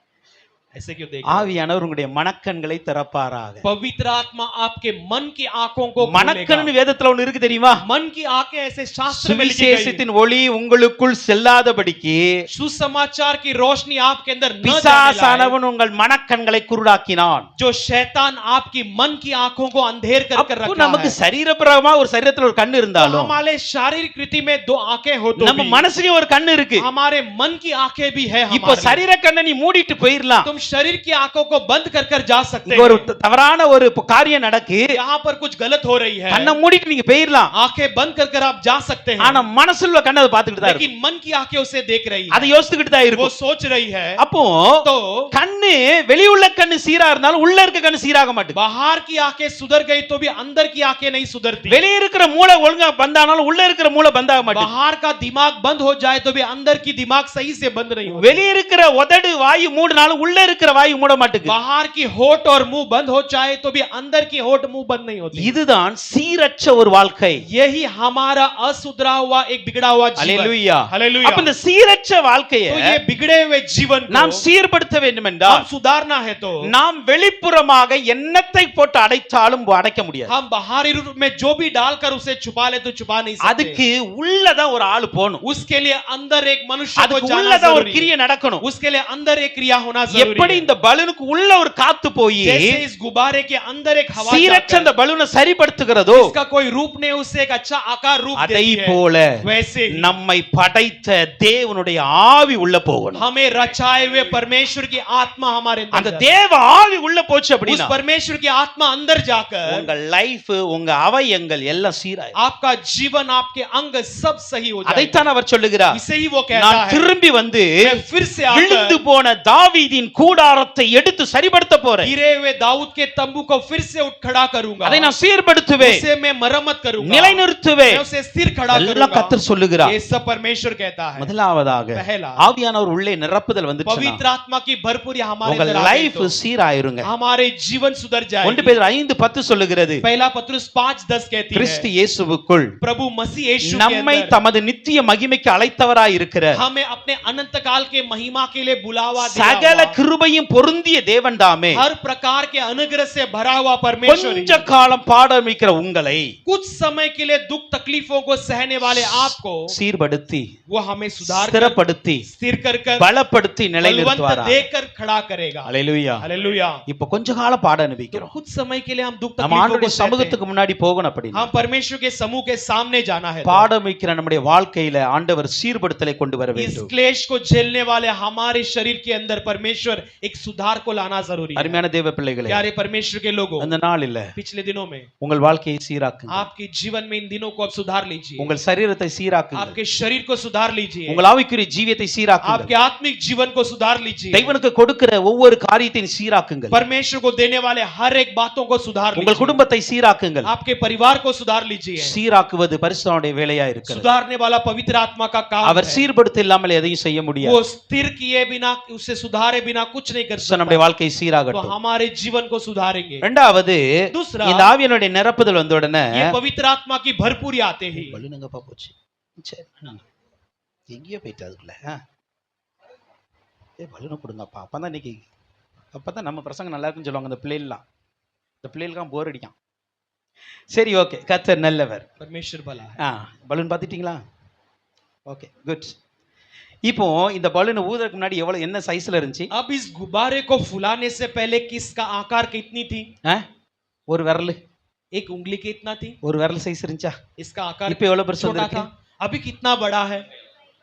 ऐसे क्यों देख? ஆவியானவர் உங்களுடைய மனக்கண்களை திறப்பாராக. पवित्र आत्मा आपके मन की आंखों को மனக்கண்னு खोलेगा। வேதத்துல ஒண்ணு இருக்கு தெரியுமா? मन की आंखें ऐसे शास्त्र में लिखी गई है। சுவிசேஷத்தின் ஒளி உங்களுக்குள் செல்லாதபடிக்கு सुसमाचार की रोशनी आपके अंदर न जाने लाए। பிசாசானவன் உங்கள் மனக்கண்களை குருடாக்கினான். जो शैतान आपकी मन की आंखों को अंधेर कर அப்போ रखा நமக்கு है। சரீரபிரமா ஒரு சரீரத்துல ஒரு கண்ணு तो இருந்தாலும் हमारे शारीरिक रीति में दो आंखें हो तो நம்ம भी மனசுலயும் ஒரு கண்ணு இருக்கு. हमारे मन की आंखें भी है இப்போ हमारे। சரீர கண்ணை நீ மூடிட்டு போயிரலாம். तुम शरीर की आंखों को बंद कर जा सकते இங்க ஒரு हैं। தவறான ஒரு காரியம் நடக்கு, यहाँ पर कुछ गलत हो रही है। கண்ணை மூடிட்டு நீங்க போயிரலாம். आंखें बंद कर आप जा सकते हैं। ஆனா மனசுல உள்ள கண்ணை அதை பார்த்துக்கிட்டு தான் लेकिन இருக்கும். मन की आंखें उसे देख रही है, அதை யோசிச்சுக்கிட்டு தான் वो இருக்கும். सोच रही है। அப்போ तो கண்ணு வெளியுள்ள கண்ணு சீரா இருந்தாலும் உள்ள இருக்க கண்ணு சீராக மாட்டேங்குது. बाहर की आंखें सुधर गई तो भी अंदर की आंखें नहीं सुधरती। வெளியே இருக்கிற மூளை ஒழுங்கா பந்தானாலும் உள்ள இருக்கிற மூளை பந்தாக மாட்டேங்குது. बाहर का दिमाग बंद हो जाए तो भी अंदर की दिमाग सही से बंद नहीं होती। வெளியே இருக்கிற உதடு வாயு மூடினாலும் உள்ள இருக்கிற வாயு மூட மாட்டேங்குது. बाहर की होठ और मुंह बंद हो जाए तो भी अंदर की होठ मुंह बंद नहीं होती। இதுதான் சீரற்ற ஒரு வாழ்க்கை. यही हमारा असुधरा हुआ एक बिगड़ा हुआ जीवन। அல்லேலூயா. हालेलुया। அப்ப இந்த சீரற்ற வாழ்க்கையை तो ये बिगड़े हुए जीवन நாம் को சீர்படுத்த வேண்டும் என்றால் हम सुधारना है तो நாம் வெளிப்புறமாக எண்ணத்தை போட்டு அடைச்சாலும் அடைக்க முடியாது. हम बाहरी रूप में जो भी डालकर उसे छुपा ले तो छुपा नहीं सकते। அதுக்கு உள்ளதான் ஒரு ஆளு போணும். उसके लिए अंदर एक मनुष्य को அதுக்கு जाना உள்ளதான் ஒரு जरूरी கிரியை है। நடக்கணும். उसके लिए अंदर एक क्रिया होना जरूरी எப்படி है। இந்த பலூனுக்கு உள்ள ஒரு காத்து போய் जैसे इस गुब्बारे के अंदर एक हवा சீரற்ற जाकर அந்த பலூனை சரிப்படுத்துகிறதோ इसका कोई रूप नहीं उसे एक अच्छा आकार रूप அதை देती है, போல वैसे ही நம்மை படைத்த தேவனுடைய ஆவி உள்ள போகணும். हमें रचाए हुए परमेश्वर की आत्मा हमारे அந்த अंदर जाए। தேவ ஆவி உள்ள போச்சு उस அப்படின்னா परमेश्वर की आत्मा अंदर जाकर உங்க லைஃப் உங்க அவயங்கள் எல்லாம் சீராயிரும். आपका जीवन आपके अंग सब सही हो जाएगा। அதைத்தான் அவர் சொல்லுகிறார். इसे ही वो कहता நான் है, திரும்பி வந்து मैं फिर से விழுந்து आकर போன தாவீதின் கூடாரத்தை எடுத்து சரிப்படுத்த போறேன். गिरे हुए दाऊद के तंबू को फिर से उठ खड़ा करूंगा। அதை நான் சீர்படுத்துவேன், उसे मैं मरम्मत करूंगा, நிலைநிறுத்துவேன். मैं उसे स्थिर खड़ा எல்லாம் करूंगा। கர்த்தர் சொல்லுகிறார். ये सब परमेश्वर कहता है। முதலாவதாக पहला, ஆவியானவர் உள்ளே நிரப்புதல் வந்துச்சுன்னா पवित्र आत्मा की भरपूरी हमारे உங்க अंदर आ गई லைஃப் तो சீராயிருங்க. हमारे जीवन सुधर 1 जाएगा। பேதுரு 5:10 சொல்லுகிறது, पहला पत्रुस 5:10 कहती கிறிஸ்து है, இயேசுவுக்குள் प्रभु मसीह यीशु के நம்மை अंदर தமது நித்திய மகிமைக்கு அழைத்தவராய் இருக்கிற हमें अपने अनंत काल के महिमा के लिए बुलावा दिया சகல हुआ, கிருபையும் பொருந்திய தேவன் தாமே हर प्रकार के अनुग्रह से भरा हुआ परमेश्वर கொஞ்ச காலம் பாடமிக்கிற உங்களை कुछ समय के लिए दुख तकलीफों को सहने वाले आपको சீர்படுத்தி वो हमें सुधार कर ஸ்திரப்படுத்தி स्थिर कर பலப்படுத்தி बलवंत நிலைநிறுத்துவாரா. देकर खड़ा करेगा। அல்லேலூயா. हालेलुया। இப்ப கொஞ்ச கால பாட तो அனுபவிக்கிறோம். कुछ समय के लिए हम दुख நம்ம तकलीफों ஆண்டவருடைய को सहते हैं। சமூகத்துக்கு முன்னாடி போகணும் அப்படின்னா हम परमेश्वर के समूह के सामने जाना है। பாடமிக்கிற நம்முடைய வாழ்க்கையில ஆண்டவர் சீர்படுத்தலை கொண்டு வர इस வேண்டும். क्लेश को झेलने वाले हमारे शरीर के अंदर परमेश्वर एक सुधार को लाना जरूरी है। அருமையான தேவ பிள்ளைகளே, प्यारे परमेश्वर के लोगों, அந்த நாளில पिछले दिनों में உங்கள் வாழ்க்கையை சீராக்குங்க. आपके जीवन में इन दिनों को आप सुधार लीजिए। உங்கள் சரீரத்தை சீராக்குங்க. आपके शरीर को सुधार लीजिए। உங்கள் ஆவிக்குரிய ஜீவியத்தை சீராக்குங்க. आपके आत्मिक जीवन को सुधार लीजिए। தெய்வனுக்கு கொடுக்கிற ஒவ்வொரு காரியத்தையும் சீராக்குங்கள். परमेश्वर को देने वाले हर एक बातों को सुधार உங்கள் लीजिए। குடும்பத்தை சீராக்குங்கள். आपके परिवार को सुधार लीजिए। சீராக்குவது பரிசுத்தனுடைய வேலையா இருக்கிறது. सुधारने वाला पवित्र आत्मा का काम அவர் है। சீர்படுத்த இல்லாமல் எதையும் செய்ய वो முடியாது. स्थिर किए बिना, उसे सुधारे बिना कुछ नहीं कर நம்முடைய सकता। வாழ்க்கை तो சீராகட்டும். हमारे जीवन को सुधारेंगे। இரண்டாவது, दूसरा, இந்த ஆவியனுடைய நிரப்புதல் வந்த உடனே ये पवित्र आत्मा की भरपूरी आते ही பலூனுங்கப்பா போச்சு. சரி, எங்கேயோ போயிட்டு அதுக்குள்ள பலூனை கொடுங்கப்பா. அப்பதான் நம்ம பிரசங்க நல்லா இருக்குன்னு சொல்லுவாங்க இந்த பிள்ளைலாம் போர் அடிக்கும். சரி, ஓகே, கர்த்தர் நல்லவர். परमेश्वर भला है। பலூன் பார்த்துட்டீங்களா? Okay, good. இப்போ இந்த பலூன் ஊதுறதுக்கு முன்னாடி எவ்வளவு என்ன சைஸ்ல இருந்துச்சு? अब इस गुब्बारे को फुलाने से पहले किसका आकार कितनी थी? ஒரு விரல், एक उंगली की इतना थी। ஒரு விரல் சைஸ் இருந்துச்சா? इसका आकार இப்போ எவ்வளவு பெருசு छोटा வந்திருக்கு? था, अभी कितना बड़ा है?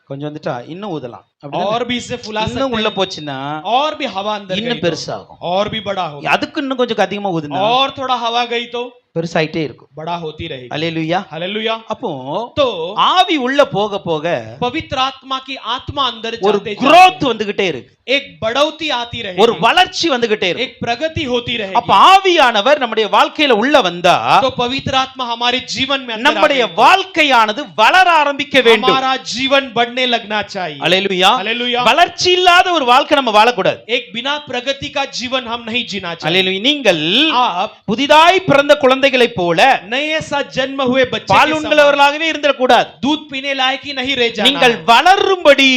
கொஞ்சம் வந்துட்டா இன்னும் ஊதலாம். और भी इसे फुला இன்னும் सकते உள்ள हैं। போச்சுன்னா और भी हवा अंदर இன்னும் गई तो பெருசாகும். और भी बड़ा होगा। அதுக்கு இன்னும் கொஞ்சம் அதிகமா ஊதுனா और थोड़ा हवा गई तो பெருசாயிட்டே இருக்கும். बड़ा होती रहेगी। அல்லேலூயா. हालेलुया। அப்போ तो ஆவி உள்ள போக போக पवित्र आत्मा की आत्मा अंदर ஒரு जाते growth जाते வந்துகிட்டே இருக்கு. एक बढ़ोतरी आती ஒரு रहेगी, வளர்ச்சி வந்துகிட்டே இருக்கு. एक प्रगति होती அப்ப रहेगी। ஆவியானவர் நம்முடைய வாழ்க்கையில உள்ள வந்தா तो पवित्र आत्मा हमारे जीवन में अंदर நம்முடைய आते हैं। வாழ்க்கையானது வளர ஆரம்பிக்க வேண்டும். हमारा जीवन बढ़ने लगना चाहिए। அல்லேலூயா. हालेलुया। வளர்ச்சி இல்லாத ஒரு வாழ்க்கை நம்ம வாழக்கூடாது. एक बिना प्रगति का जीवन हम नहीं जीना चाहिए। அல்லேலூயா. நீங்கள் आप புதிதாய் பிறந்த குழந்தை குழந்தைகளைப் போல नए सा जन्म हुए बच्चे के பால் समान உண்கிறவர்களாகவே இருந்திடக்கூடாது. दूध पीने लायक ही नहीं रह जाना நீங்கள் है। வளரும்படி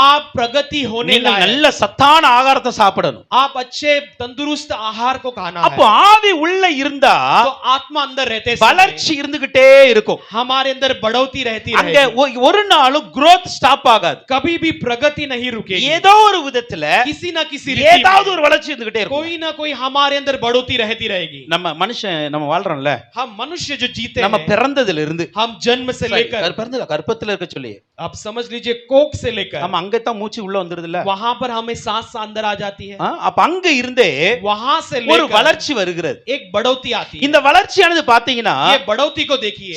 आप प्रगति होने நீங்கள் लायक, நல்ல சத்தான ஆகாரத்தை சாப்பிடணும். आप अच्छे तंदुरुस्त आहार को खाना அப்போ है। ஆவி உள்ள இருந்தா तो आत्मा अंदर रहते समय வளர்ச்சி இருந்துகிட்டே இருக்கும். हमारे अंदर बढ़ोतरी रहती அங்க रहेगी, ஒரு நாளும் growth ஸ்டாப் ஆகாது. कभी भी प्रगति नहीं रुकेगी। ஏதோ ஒரு விதத்துல किसी ना किसी रीति ஏதாவது में ஒரு வளர்ச்சி இருந்துகிட்டே இருக்கும். कोई ना कोई हमारे अंदर बढ़ोतरी रहती रहेगी। நம்ம மனுஷன் நம்ம வாழ்றோம்ல, हम मनुष्य जो जीते நம்ம हैं, பிறந்ததுல இருந்து हम जन्म से लेकर, பிறந்ததுல கர்ப்பத்துல இருக்க சொல்லி आप समझ लीजिए कोख से लेकर, நம்ம அங்கதான் மூச்சு உள்ள வந்துருதுல்ல, वहां पर हमें सांस अंदर आ जाती है, அப்ப அங்க இருந்தே वहां से ஒரு लेकर வளர்ச்சி வருகிறது. एक बढ़ोतरी आती है। இந்த வளர்ச்சியானது பாத்தீங்கன்னா ये बढ़ोतरी को देखिए,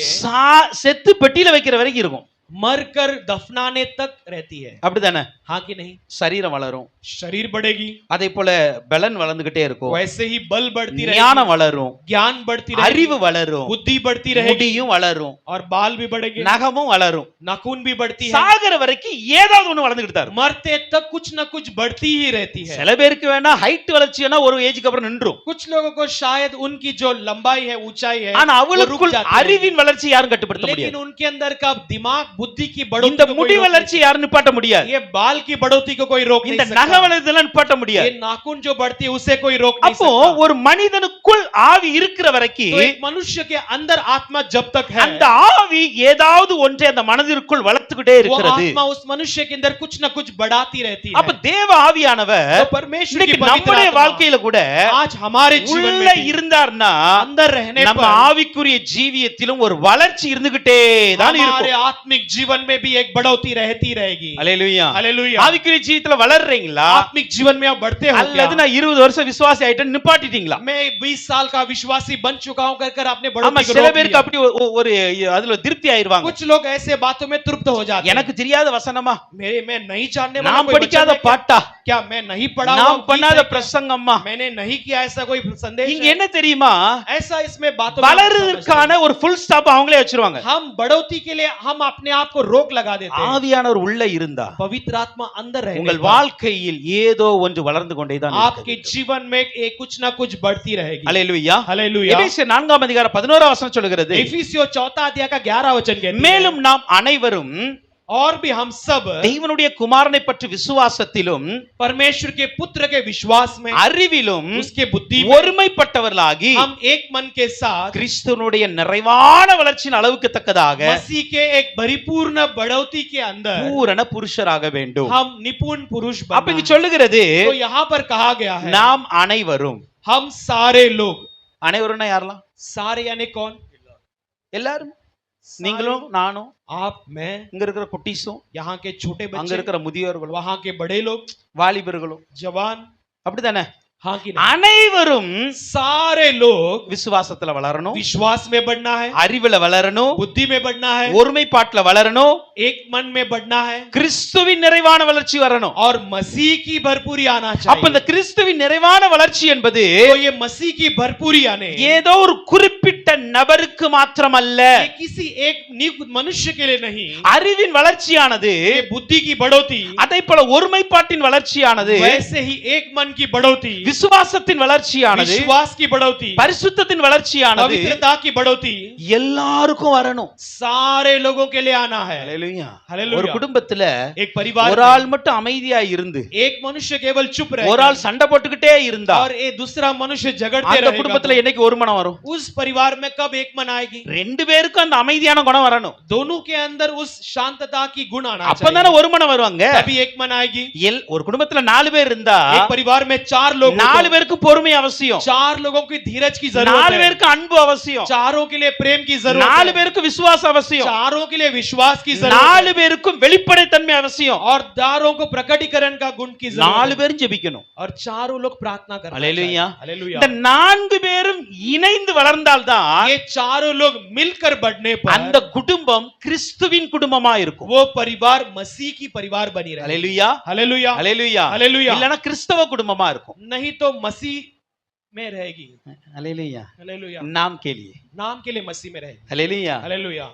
செத்து பெட்டியில வைக்கிற வரைக்கும் இருக்கும். मरकर दफनाने तक रहती है, அப்படிதானே? हाँ कि नहीं? சரீரம் வளரும், शरीर बढ़ेगी, அதே போல பலன் வளர்ந்துகிட்டே இருக்கும், वैसे ही बल बढ़ती ஞானம் रहेगी, வளரும், ज्ञान बढ़ती रहेगी, அறிவு வளரும், बुद्धि बढ़ती रहेगी, முடியும் வளரும், और बाल भी बढ़ेंगे, நகமும் வளரும். नाखून भी बढ़ती है। சாகர வரைக்கும் ஏதாவது ஒண்ணு வளர்ந்துகிட்டு தான் இருக்கும். मरते तक कुछ न कुछ बढ़ती ही रहती है। சில பேருக்கு வேணா ஹைட் வளர்ச்சினா ஒரு ஏஜுக்கு அப்புறம் நின்றும். कुछ लोगों को शायद उनकी जो लंबाई है, ऊंचाई है, ஆனா वो रुक அவளுக்குள் जाती है। அறிவின் வளர்ச்சி யாரும் கட்டுப்படுத்த लेकिन முடியாது. उनके अंदर का दिमाग, बुद्धि की இந்த बढ़ोतरी को முடி कोई रोक வளர்ச்சி யாரும் நிப்பாட்ட नहीं, முடியாது. ये बाल की बढ़ोतरी को कोई रोक नहीं இந்த நக सकता, வளர்ச்சியெல்லாம் நிப்பாட்ட ये முடியாது. नाखून जो बढ़ती है उसे कोई रोक नहीं அப்போ सकता। ஒரு மனிதனுக்குள் ஆவி இருக்கிற तो வரைக்கும் एक मनुष्य के अंदर आत्मा जब तक है, அந்த ஆவி ஏதாவது ஒன்றை அந்த மனதிற்குள் வளர்த்துக்கிட்டே वो இருக்கிறது. आत्मा उस मनुष्य के अंदर कुछ न कुछ बढ़ाती रहती है। அப்ப தேவ ஆவியானவர் तो परमेश्वर की இன்னைக்கு पवित्र நம்முடைய आत्मा வாழ்க்கையில கூட आज हमारे जीवन உள்ள में भी இருந்தார்னா अंदर रहने நம்ம पर ஆவிக்குரிய ஜீவியத்திலும் ஒரு வளர்ச்சி இருந்துகிட்டே தான் हमारे இருக்கும். आत्मिक जीवन में भी एक बढ़ोतरी रहती रहेगी। அல்லேலூயா. हालेलुया। ஆவிக்குரிய ஜீவியத்துல வளர்றீங்களா? आत्मिक जीवन में आप बढ़ते हो அல்லது क्या? நான் 20 வருஷம் விசுவாசி ஆயிட்டேன்னு நிப்பாட்டிட்டீங்களா? मैं 20 साल का विश्वासी बन चुका हूं कहकर आपने ஆமா, बढ़ोतरी को சில रोक பேருக்கு लिया। அப்படி ஒரு அதுல திருப்தி ஆயிருவாங்க. कुछ लोग ऐसे बातों में तृप्त हो जाते हैं। எனக்கு தெரியாத வசனமா, मैं नहीं जानने वाला நான் कोई वचन படிக்காத है क्या? பாட்டா, क्या मैं नहीं पढ़ा हुआ நான் गीत பண்ணாத है क्या? பிரசங்கம்மா, मैंने नहीं किया ऐसा कोई संदेश இங்க है? என்ன தெரியுமா? ऐसा इसमें बातों में हम समझते வளருவதற்கான ஒரு ஃபுல் ஸ்டாப் அவங்களே வச்சிருவாங்க. हैं। हम बढ़ोतरी के लिए हम अपने आप को रोक लगा देते हैं। ஆவியானவர் உள்ள இருந்தா पवित्र आत्मा अंदर रहने உங்கள் पर வாழ்க்கையில் ஏதோ ஒன்று வளர்ந்து கொண்டே தான் आपके जीवन में एक कुछ ना कुछ बढ़ती रहेगी। அல்லேலூயா. हालेलुया। எபேசியர் 4 அதிகாரம் 11 வசனம் சொல்கிறது, एफिसियों 4 अध्याय का 11 वचन कहते हैं, மேலும் நாம் அனைவரும் और भी हम सब தேவனுடைய குமாரனை பற்றி விசுவாசத்திலும் परमेश्वर के पुत्र के विश्वास में, அறிவிலும் उसके बुद्धि में ஒருமைப்பட்டவர்களாகி हम एक मन के साथ கிறிஸ்துவனுடைய நிறைவான வளர்ச்சியின் அளவுக்கு தக்கதாக मसीह के एक परिपूर्ण बढ़ोतरी के अंदर பூரண புருஷராக வேண்டும். हम निपुण पुरुष அப்ப बनना இங்க है। சொல்லுகிறது, तो यहाँ पर कहा गया है நாம் அனைவரும். हम सारे लोग, அனைவரும்னா யாரெல்லாம்? सारे यानी कौन? எல்லாரும். सारे, நீங்களும் நானும், आप, मैं, இங்க இருக்கிற குட்டீஸும், यहाँ के छोटे அங்க बच्चे, இருக்கிற முதியோர்களும், वहाँ के बड़े लोग, வாலிபர்களும், जवान, அப்படித்தானே? हाँ की नहीं? அனைவரும் सारे लोग விசுவாசத்துல வளரணும், विश्वास में बढ़ना है, அறிவுல வளரணும், बुद्धि में बढ़ना है, ஒருமைப்பாட்டுல வளரணும், एक मन में बढ़ना है, கிறிஸ்துவின் நிறைவான வளர்ச்சி வரணும். और मसीह की भरपूरी आना அப்ப இந்த चाहिए। கிறிஸ்துவின் நிறைவான வளர்ச்சி என்பது तो ये मसीह की भरपूरी आने ஏதோ ஒரு குறிப்பிட்ட நபருக்கு மாத்திரமல்ல, ये किसी एक नियुक्त मनुष्य के लिए नहीं, அறிவின் வளர்ச்சியானது, ये बुद्धि की बढ़ोतरी, அதே போல ஒருமைப்பாட்டின் வளர்ச்சியானது, वैसे ही एक मन की बढ़ोतरी, விசுவாசத்தின் வளர்ச்சியானது, विश्वास की बढ़ोतरी, பரிசுத்தத்தின் வளர்ச்சியானது पवित्रता की बढ़ोतरी எல்லாருக்கும் வரணும். सारे लोगों के लिए आना है। அல்லேலூயா. हालेलुया। ஒரு குடும்பத்துல एक परिवार ஒரு में ஆள் மட்டும் அமைதியா இருந்து एक मनुष्य केवल चुप ஒரு रहे ஆள் சண்டை போட்டுக்கிட்டே இருந்தா और ये दूसरा मनुष्य झगड़ते அந்த रहेगा, குடும்பத்துல என்னைக்கு ஒரு மனம் வரும்? तो उस परिवार में कब एक मन आएगी? ரெண்டு பேருக்கும் அந்த அமைதியான குணம் வரணும். दोनों के अंदर उस शांतता की गुण आना அப்பதானே चाहिए, ஒரு மனம் வருவாங்க. तभी एक मन आएगी। ஒரு குடும்பத்துல 4 பேர் இருந்தா एक परिवार में 4 लोग हो 4 तो பேருக்கு பொறுமை அவசியம், 4 लोगों की धीरज की 4 जरूरत है, பேருக்கு அன்பு அவசியம், चारों के लिए प्रेम की जरूरत 4 है, பேருக்கு விசுவாசம் அவசியம், चारों के लिए विश्वास की जरूरत 4 है, பேருக்கும் வெளிப்படைத்தன்மை அவசியம், और चारों को प्रकटीकरण का गुण की 4 जरूरत है, பேரும் ஜெபிக்கணும். और चारों लोग प्रार्थना करना हालेलुया। चाहिए। हालेलुया। இந்த 4 பேரும் இணைந்து வளர்ந்தால்தான் ये चारों लोग मिलकर बढ़ने पर அந்த குடும்பம் கிறிஸ்துவின் குடும்பமா இருக்கும். वो परिवार मसीह की परिवार बनी रहे। அல்லேலூயா, हालेलुया। அல்லேலூயா. हालेलुया। இல்லனா கிறிஸ்தவ குடும்பமா இருக்கும். नहीं तो मसीह में रहेगी। அல்லேலூயா. हालेलुया। नाम के लिए नाम के लिए मसीह में रहे। ஹல்லேலூயா. हालेलुया।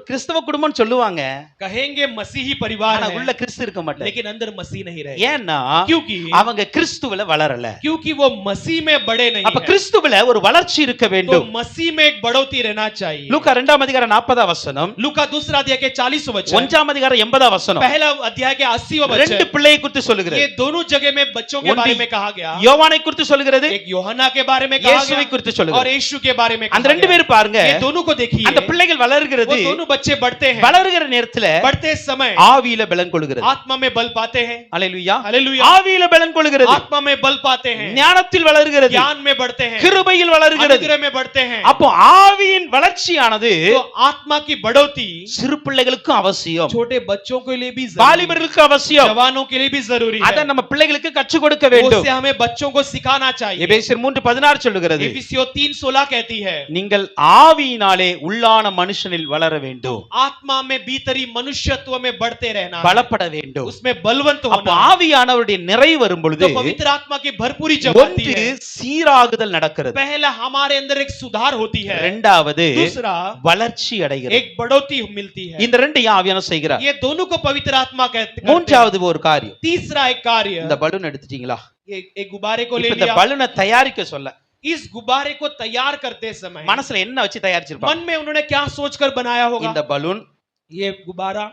கிறிஸ்தவ குடும்பம் சொல்லுவாங்க, कहेंगे मसीही परिवार ஆனா है, உள்ள கிறிஸ்து இருக்க மாட்டார். लेकिन अंदर मसीह नहीं रहे। ஏன்னா क्योंकि அவங்க கிறிஸ்துவுல வளரல. क्योंकि वो मसीह में बड़े नहीं அப்ப है। கிறிஸ்துவுல ஒரு வளர்ச்சி இருக்க तो வேண்டும். मसीह में एक बढ़ोतरी रहना चाहिए। லூக்கா 2ஆம் அதிகாரம் 40ஆம் வசனம், लूका दूसरा अध्याय के 40 वचन, 1ஆம் அதிகாரம் 80ஆம் வசனம் पहला अध्याय के 80वां ரெண்டு वचन, பிள்ளையை குறித்து சொல்லுகிறது. ये दोनों जगह में बच्चों के बारे में कहा गया। யோவானை குறித்து சொல்லுகிறது, एक யோहन्ना के बारे में कहा இயேசுவை गया குறித்து और சொல்லுகிறது. यीशु के बारे में அந்த कहा ரெண்டு गया। பேரும் பாருங்க, ये दोनों को देखिए, அந்த பிள்ளைகள் வளர்கிறது. वो दोनों बच्चे बढ़ते हैं, வளர்கிற நேரத்துல बढ़ते समय ஆவியில பலன் கொள்கிறது. आत्मा में बल पाते हैं। அல்லேலூயா. हालेलुया। ஆவியில பலன் கொள்கிறது, आत्मा में बल पाते हैं, ஞானத்தில் வளர்கிறது, ज्ञान में बढ़ते हैं, கிருபையில் வளர்கிறது. अनुग्रह में बढ़ते हैं। அப்போ ஆவியின் வளர்ச்சியானது तो आत्मा की बढ़ोतरी சிறு பிள்ளைகளுக்கும் அவசியம், छोटे बच्चों के लिए भी जरूरी है, வாலிபர்களுக்கு அவசியம். जवानों के लिए भी जरूरी அத है। நம்ம பிள்ளைகளுக்கு கற்றுக் கொடுக்க வேண்டும். उससे हमें बच्चों को सिखाना चाहिए। எபேசியர் 3:16 சொல்லுகிறது, इफिसियों 3:16 कहती है, நீங்கள் ஆவியினாலே உள்ளான மனுஷனில் வளர வேண்டும், आत्मा में भीतरी मनुष्यत्व में बढ़ते रहना है, பலப்பட வேண்டும். उसमें बलवंत அப்ப होना है। ஆவியானவருடைய நிறைவு வரும் பொழுது तो पवित्र आत्मा की भरपूरी जब आती ஒன்று है, சீராகுதல் நடக்கிறது, पहला हमारे अंदर एक सुधार होती है, இரண்டாவது दूसरा வளர்ச்சி அடைகிறது. एक बढ़ोतरी मिलती है। இந்த ரெண்டையும் ஆவியானவர் செய்கிறார். ये दोनों को पवित्र आत्मा कहते हैं। மூன்றாவது ஒரு காரியம், तीसरा एक कार्य, இந்த பலூன் எடுத்துட்டீங்களா? ये एक गुब्बारे को ले இப்ப இந்த लिया। பலூனை தயாரிக்க சொல்ல इस गुब्बारे को तैयार करते समय மனசுல என்ன வச்சு தயாரிச்சிருப்பாங்க? मन में उन्होंने क्या सोचकर बनाया होगा? இந்த பலூன் ये गुब्बारा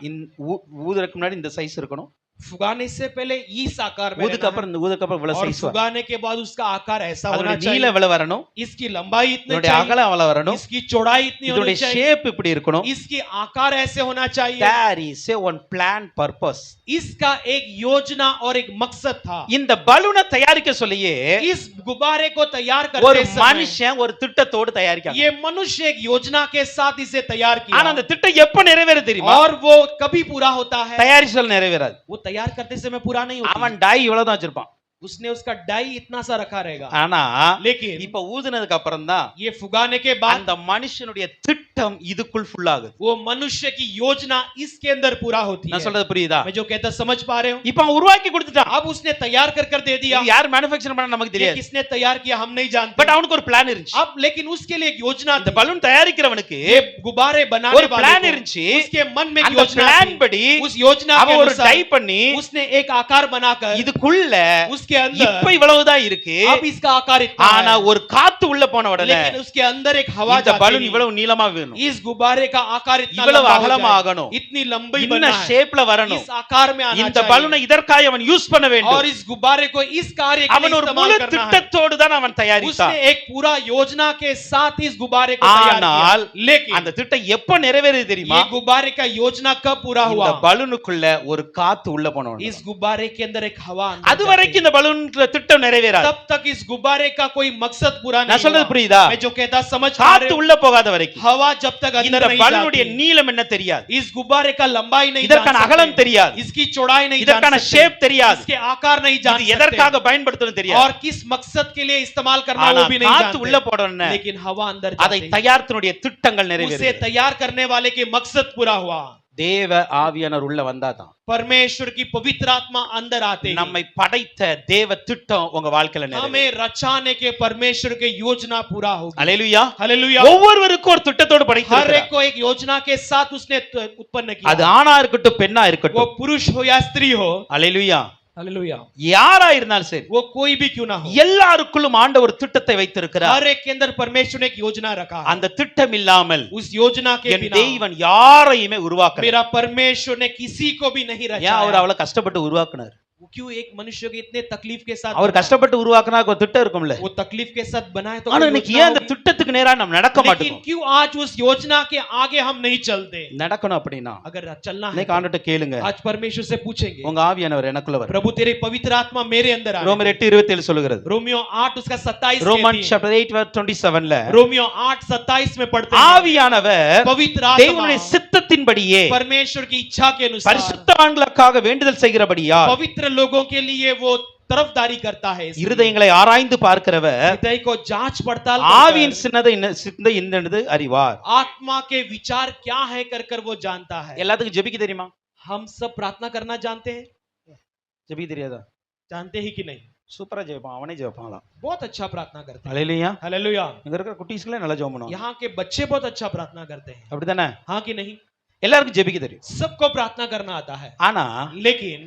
ஊதுறதுக்கு முன்னாடி இந்த சைஸ் இருக்கணும், फुगाने से पहले इस आकार में ஊதுக்கு रहना அப்புறம் இந்த ஊதுக்கு அப்புறம் है, இவ்வளவு और சைஸ் வரும், फुगाने के बाद उसका आकार ऐसा होना அதோட चाहिए, நீளம் இவ்வளவு வரணும், इसकी लंबाई इतनी இதோட चाहिए, அகலம் அவ்வளவு வரணும், इसकी चौड़ाई इतनी இதோட होनी चाहिए, ஷேப் இப்படி இருக்கணும். इसकी आकार ऐसे होना चाहिए। There is a one plan purpose. इसका एक योजना और एक मकसद था। இந்த பலூனை தயாரிக்க சொல்லியே इस गुब्बारे को तैयार ஒரு करते समय மனுஷன் ஒரு திட்டத்தோடு தயாரிக்காங்க. ये मनुष्य एक योजना के साथ इसे तैयार ஆனா किया, அந்த திட்டம் எப்ப நிறைவேற தெரியுமா? और वो कभी पूरा होता है? தயாரிச்சல் நிறைவேறாது. वो तैयार करते समय पूरा नहीं होता। அவன் டாய் இவ்வளவுதான் வச்சிருப்பான். उसने उसका डाई इतना सा रखा रहेगा, ஆனா लेकिन இப்ப ஊதுனதுக்கு அப்புறம் தான் ये फुगाने के बाद அந்த மனுஷனுடைய திட்டம் இதுக்குள் ஃபுல் ஆகுது. वो मनुष्य की योजना इसके अंदर पूरा होती நான் है। சொல்றது புரியுதா? मैं जो कहता समझ पा रहे हो? இப்ப அவன் உருவாக்கி கொடுத்துட்டான். अब उसने तैयार कर दे दिया। இது யார் மேனுஃபேக்சர் பண்ண நமக்கு ये தெரியாது. किसने तैयार किया हम नहीं जानते, பட் அவனுக்கு ஒரு பிளான் இருந்துச்சு. अब लेकिन उसके लिए एक योजना இந்த थी। பலூன் தயாரிக்கிறவனுக்கு ये गुब्बारे बनाने ஒரு वाले பிளான் को, இருந்துச்சு. उसके मन में एक அந்த योजना பிளான் थी। படி उस योजना के அவன் ஒரு अनुसार டை பண்ணி उसने एक आकार बनाकर இதுக்குள்ள उसके अंदर, இப்ப இவ்வளவுதான் இருக்கு. अब इसका आकार इतना ஆனா है, ஒரு காத்து உள்ள போன உடனே लेकिन उसके अंदर एक हवा இந்த जाती பலூன் है। இவ்வளவு நீளமா வேணும், इस गुब्बारे का आकार इतना இவ்வளவு लंबा हो அகலமா जाए, ஆகணும், इतनी लंबाई இன்ன बनना है, ஷேப்ல வரணும். इस आकार में आना இந்த चाहिए, பலூனை இதற்காக அவன் யூஸ் பண்ண और வேண்டும். इस गुब्बारे को इस कार्य के அவன் लिए ஒரு इस्तेमाल முழு करना है। திட்டத்தோடு தான் அவன் தயாரித்தான். उसने एक पूरा योजना के साथ इस गुब्बारे को तैयार ஆனால் किया, लेकिन அந்த திட்டம் எப்ப நிறைவேறுது தெரியுமா? ये गुब्बारे का योजना कब पूरा இந்த हुआ? பலூனுக்குள்ள ஒரு காத்து உள்ள போன உடனே. इस गुब्बारे के अंदर एक हवा अंदर அது जाती வரைக்கும் இந்த பலூன்ல திட்டம் है। நிறைவேறாது. तब तक इस गुब्बारे का कोई मकसद पूरा நான் नहीं சொல்றது हुआ। புரியுதா? मैं जो कहता समझ पा காத்து रहे हो? உள்ள போகாத வரைக்கும் हवा जब तक இந்த अंदर नहीं பலூனுடைய जाती, நீளம் என்ன தெரியாது, इस गुब्बारे का लंबाई नहीं जान இதற்கான அகலம் सकते, தெரியாது, इसकी चौड़ाई नहीं जान இதற்கான सकते, ஷேப் தெரியாது, इसके आकार नहीं जान இது सकते, எதற்காக பயன்படுத்தணும் தெரியாது. और किस मकसद के लिए इस्तेमाल करना ஆனா वो भी नहीं காத்து உள்ள जानते, போடணும்னு लेकिन हवा अंदर அதை जाते ही தயாரித்தனுடைய திட்டங்கள் उसे நிறைவேறுது. तैयार करने वाले के मकसद पूरा हुआ। தேவ ஆவியானவர் உள்ள வந்தாதான் परमेश्वर की पवित्र आत्मा अंदर आते ही நம்மை படைத்த தேவ திட்டம் உங்க வாழ்க்கையில நிறைவேறும். हमें रचाने के परमेश्वर के योजना पूरा होगी। அல்லேலூயா. हालेलुया। ஒவ்வொருவருக்கும் ஒரு திட்டத்தோடு हर एक படைத்திருக்கிறார். को एक योजना के साथ उसने उत्पन्न அது किया, ஆணா இருக்கட்டும் பெண்ணா वो இருக்கட்டும். पुरुष हो या स्त्री हो। அல்லேலூயா. हालेलुया। யாரா இருந்தாலும் சரி वो कोई भी क्यों ना हो, எல்லாருக்குள்ளும் ஆண்டவர் ஒரு திட்டத்தை வைத்திருக்கிறார். हर एक के अंदर परमेश्वर ने एक योजना रखा है। அந்த திட்டம் இல்லாமல் उस योजना के என் बिना தேவன் யாரையுமே உருவாக்கல. मेरा परमेश्वर ने किसी को भी नहीं ஏன் रचाया। அவர் அவளை கஷ்டப்பட்டு உருவாக்குனார்? क्यों एक मनुष्य को इतने तकलीफ के साथ அவர் बनाया? கஷ்டப்பட்டு உருவாக்குனா ஒரு திட்டம் இருக்கும்ல. वो तकलीफ के साथ बनाए तो ஆனா कोई இன்னைக்கு योजना ஏன் அந்த होगी। திட்டத்துக்கு நேரா நம்ம நடக்க लेकिन மாட்டோம்? क्यों आज उस योजना के आगे हम नहीं चलते? நடக்கணும் அப்படின்னா अगर चलना है இன்னைக்கு ஆண்டவர்ட்ட கேளுங்க. आज परमेश्वर से पूछेंगे, உங்க ஆவியானவர் எனக்குள்ள வர. प्रभु तेरे पवित्र आत्मा मेरे अंदर आ। ரோமர் 8:27 சொல்லுகிறது. रोमियो 8 उसका 27 ரோமன் कहती है। chapter 8:27ல रोमियो 8:27 में पढ़ते हैं, ஆவியானவர் पवित्र आत्मा தேவனுடைய சித்தத்தின்படியே परमेश्वर की इच्छा के अनुसार பரிசுத்தவான்களுக்காக வேண்டுதல் செய்கிறபடியா पवित्र लोगों के लिए वो तरफदारी करता है। इसलिए இருதயங்களை ஆராய்ந்து பார்க்கிறவர் हृदय को जांच पड़ताल ஆவியின் कर சிந்தை என்னது அறிவார். आत्मा के विचार क्या है कर वो जानता है। எல்லாத்துக்கும் ஜெபிக்க தெரியுமா? हम सब प्रार्थना करना जानते हैं? ஜெபிக்க தெரியாதா? जानते ही कि नहीं? சூப்பரா ஜெபிப்பான், அவனே ஜெபிப்பாங்களாம். बहुत अच्छा प्रार्थना करते हैं। அல்லேலூயா. हालेलुया। இங்க இருக்கிற குட்டீஸ்களே நல்லா ஜெபம் பண்ணுவாங்க. यहाँ के बच्चे बहुत अच्छा प्रार्थना करते हैं, அப்படிதானே? हाँ कि नहीं? எல்லாருக்கும் ஜெபிக்க தெரியும். सबको प्रार्थना करना आता है, ஆனா लेकिन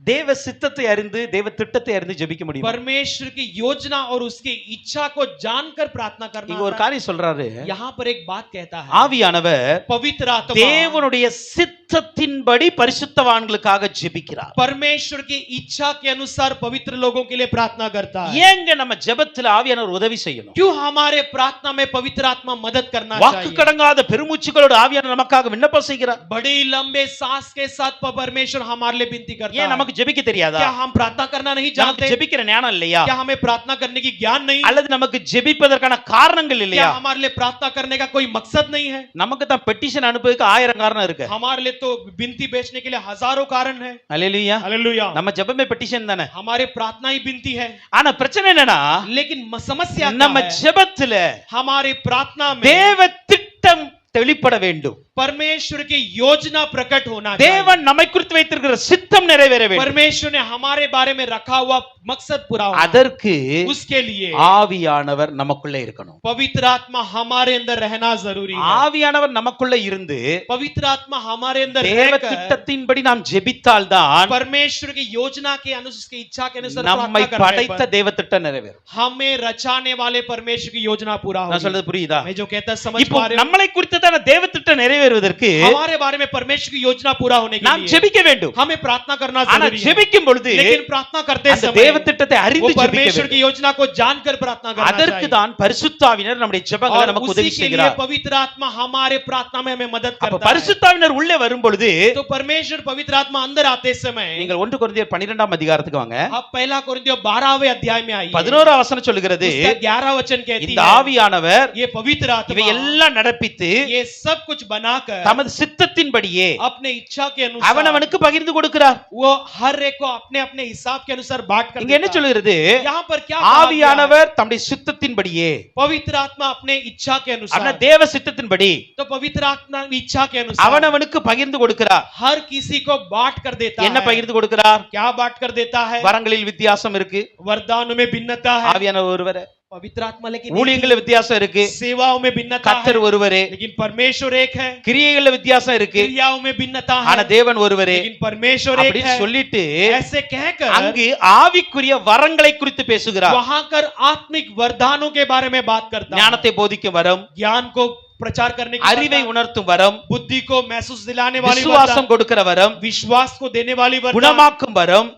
தேவ சித்தத்தை அறிந்து தேவ திட்டத்தை அறிந்து ஜெபிக்க முடியும். परमेश्वर की योजना और उसकी इच्छा को जानकर प्रार्थना करना இங்க ஒரு आता है। காரியம் சொல்றாரு. यहाँ पर एक बात कहता है, ஆவியானவர் पवित्र आत्मा தேவனுடைய சித்தத்தின்படி பரிசுத்தவான்களுக்காக ஜெபிக்கிறார். परमेश्वर की इच्छा के अनुसार पवित्र लोगों के लिए प्रार्थना करता है। ஏங்க நம்ம ஜெபத்துல ஆவியானவர் உதவி செய்யணும்? क्यों हमारे प्रार्थना में पवित्र आत्मा मदद करना வாக்கு चाहिए? கடங்காத பெருமூச்சுகளோட ஆவியானவர் நமக்காக விண்ணப்பம் செய்கிறார். बड़े लंबे सांस के साथ परमेश्वर हमारे लिए विनती करता ஏன் है। நமக்கு ஜெபிக்க தெரியாதா? क्या हम प्रार्थना करना नहीं நமக்கு जानते? ஜெபிக்கிற ஞானம் இல்லையா? क्या हमें प्रार्थना करने की ज्ञान नहीं? அல்லது நமக்கு ஜெபிப்பதற்கான காரணங்கள் क्या இல்லையா? हमारे लिए प्रार्थना करने का कोई मकसद नहीं है? நமக்கு தான் பெட்டிஷன் அனுப்புறதுக்கு 1000 காரணம் இருக்கு. हमारे लिए तो विनती बेचने के लिए हजारों कारण है। அல்லேலூயா. हालेलुया। நம்ம ஜெபமே பெட்டிஷன் தானே. हमारे प्रार्थना ही विनती है, ஆனா பிரச்சனை என்னன்னா लेकिन समस्या क्या நம்ம है? ஜெபத்துல हमारी प्रार्थना में தேவ திட்டம் வெளிப்பட வேண்டும். परमेश्वर की योजना प्रकट होना चाहिए। தேவன் நம்மை குறித்து வைத்திருக்கிற சித்தம் நிறைவேற வேண்டும். परमेश्वर ने हमारे बारे में रखा हुआ मकसद पूरा होना, அதற்கு उसके लिए ஆவியானவர் நமக்குள்ள இருக்கணும். पवित्र आत्मा हमारे अंदर रहना जरूरी है। ஆவியானவர் நமக்குள்ள இருந்து पवित्र आत्मा हमारे अंदर தேவ रहकर திட்டத்தின்படி நாம் ஜெபித்தால்தான் परमेश्वर की योजना के अनुसार, उसकी इच्छा के अनुसार நம்மை प्रार्थना करने படைத்த पर தேவ திட்டம் நிறைவேறும். हमें रचाने वाले परमेश्वर की योजना पूरा நான் होगी। சொல்றது புரியுதா? मैं जो कहता समझ இப்போ पा रहे हो? நம்மளை குறித்ததான தேவ திட்டம் நிறைவேறுவதற்கு हमारे बारे में परमेश्वर की योजना पूरा होने के நாம் लिए ஜெபிக்க வேண்டும். हमें प्रार्थना करना ஆனா जरूरी है। ஜெபிக்கும் பொழுது लेकिन प्रार्थना करते அந்த समय தேவ திட்டத்தை वो அறிந்து ஜெபிக்க परमेश्वर की வேண்டும். योजना को जानकर प्रार्थना करना அதற்கு चाहिए। தான் பரிசுத்தாவினர் நம்முடைய ஜெபங்களை और நமக்கு उसी உதவி के लिए செய்கிறார். पवित्र आत्मा हमारे प्रार्थना में हमें मदद அப்ப करता है। பரிசுத்தாவினர் உள்ளே வரும் பொழுது तो परमेश्वर पवित्र आत्मा अंदर आते समय நீங்கள் 1 கொரிந்தியர் 12ஆம் அதிகாரத்துக்கு வாங்க. आप पहला कोरिन्थियों 12वें अध्याय में आइए। 11ஆம் வசனம் சொல்லுகிறது, उसका 11 वचन कहती இந்த है, ஆவியானவர் ये पवित्र இவை आत्मा எல்லாம் நடப்பித்து ये सब कुछ बनाकर தமது சித்தத்தின்படியே अपने इच्छा के अनुसार அவனவனுக்கு பகிர்ந்து கொடுக்கிறார். वो हर एक को अपने अपने हिसाब के अनुसार बांट कर இங்க என்ன देता है। சொல்லுகிறது? यहाँ पर क्या कहा गया है? ஆவியானவர் தம்முடைய சித்தத்தின்படியே, पवित्र आत्मा अपने इच्छा के அவன अनुसार, தேவ சித்தத்தின்படி तो पवित्र आत्मा इच्छा के अनुसार அவனவனுக்கு பகிர்ந்து கொடுக்கிறார். हर किसी को बांट कर देता என்ன है। பகிர்ந்து கொடுக்கிறார்? क्या बांट कर देता है? வரங்களில் வித்தியாசம் இருக்கு, वरदानों में भिन्नता है, ஆவியானவர் ஒருவரே. पवित्र आत्मा लेकिन ஊழியங்கள்ல வித்தியாசம் இருக்கு, सेवाओं में भिन्नता है, கர்த்தர் ஒருவரே. लेकिन परमेश्वर एक है। கிரியைகள்ல வித்தியாசம் இருக்கு, क्रियाओं में भिन्नता है, ஆனா தேவன் ஒருவரே. लेकिन परमेश्वर एक அப்படி है। சொல்லிட்டு ऐसे कहकर அங்கு ஆவிக்குரிய வரங்களை குறித்து பேசுகிறார். वहां कर आत्मिक वरदानों के बारे में बात करता है। ஞானத்தை போதிக்கும் வரம், ज्ञान को प्रचार करने की அறிவை वरदान, உணர்த்தும் வரம், बुद्धि को महसूस दिलाने वाली விசுவாசம் वरदान, கொடுக்கிற வரம், विश्वास को देने वाली वरदान, குணமாக்கும் வரம்,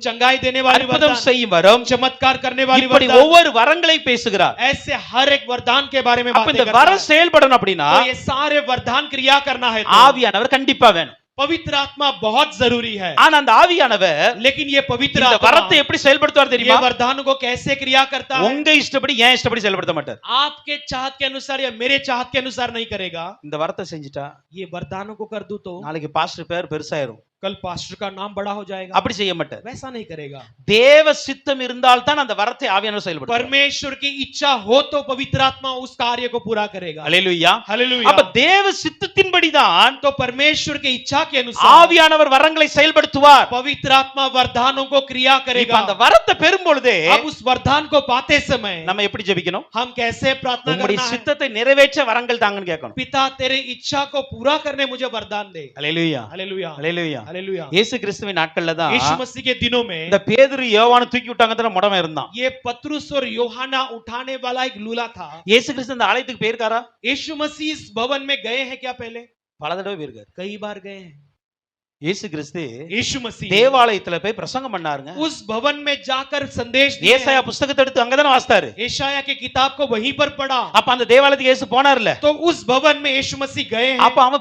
चंगाई देने वाली அற்புதம் वरदान, செய்யும் வரம், चमत्कार करने वाली இப்படி वरदान, ஒவ்வொரு வரங்களை பேசுகிறார். ऐसे हर एक वरदान के बारे में அப்ப बातें இந்த करता வரம் है। செயல்படணும் அப்படின்னா तो ये सारे वरदान क्रिया करना है तो ஆவியானவர் கண்டிப்பா வேணும். पवित्र आत्मा बहुत जरूरी है। ஆனா அந்த ஆவியானவர் लेकिन ये पवित्र இந்த आत्मा வரத்தை எப்படி செயல்படுத்துவார் ये தெரியுமா? वरदानों को कैसे क्रिया करता है? உங்க இஷ்டப்படி ஏன் இஷ்டப்படி செயல்படுத்த மாட்டார். आपके चाहत के अनुसार या मेरे चाहत के अनुसार नहीं करेगा। இந்த வரத்தை செஞ்சுட்டா ये वरदानों को कर दूं तो நாளைக்கு பாஸ்டர் பேர் பெருசாயிரும். कल पास्टर का नाम बड़ा हो जाएगा। அப்படி செய்ய மாட்டார். वैसा नहीं करेगा। தேவ சித்தம் இருந்தால் தான் அந்த வரத்தை ஆவியானவர் செயல்படுத்துவார். परमेश्वर की इच्छा हो तो पवित्र आत्मा उस कार्य को पूरा करेगा। அல்லேலூயா. हालेलुया। அப்ப தேவ சித்தத்தின்படி தான் तो परमेश्वर की इच्छा के अनुसार ஆவியானவர் வரங்களை செயல்படுத்துவார். पवित्र आत्मा वरदानों को क्रिया இப்ப करेगा। அந்த வரத்தை பெறும் பொழுதே अब उस वरदान को पाते समय நம்ம எப்படி ஜெபிக்கணும்? हम कैसे प्रार्थना உம்முடைய करना है? சித்தத்தை நிறைவேற்ற வரங்கள் தாங்கன்னு கேட்கணும். पिता तेरे इच्छा को पूरा करने मुझे वरदान दे। அல்லேலூயா. हालेलुया। அல்லேலூயா. हालेलुया। இயேசு கிறிஸ்துவின் நாட்கள்ல தான் यीशु मसीह के दिनों में இந்த பேதுரு யோவானை தூக்கி விட்டாங்கன்ற முடவன் இருந்தான். ये पतरुस और यूहन्ना उठाने वाला एक लूला था। இயேசு கிறிஸ்து இந்த ஆலயத்துக்கு போயிருக்காரா? यीशु मसीह इस भवन में गए हैं क्या? पहले பல தடவை போயிருக்காரு. कई बार गए हैं। இயேசு கிறிஸ்து यीशु मसीह தேவாலயத்துல போய் பிரசங்கம் பண்ணாருங்க. उस भवन में जाकर संदेश दिए ஏசாயா हैं। புத்தகத்தை எடுத்து அங்கதானே வாசித்தாரு. यशायाह की किताब को वहीं पर पढ़ा। அப்ப அந்த தேவாலயத்துக்கு இயேசு போனார்ல. तो उस भवन में यीशु मसीह गए हैं। அப்ப அவன்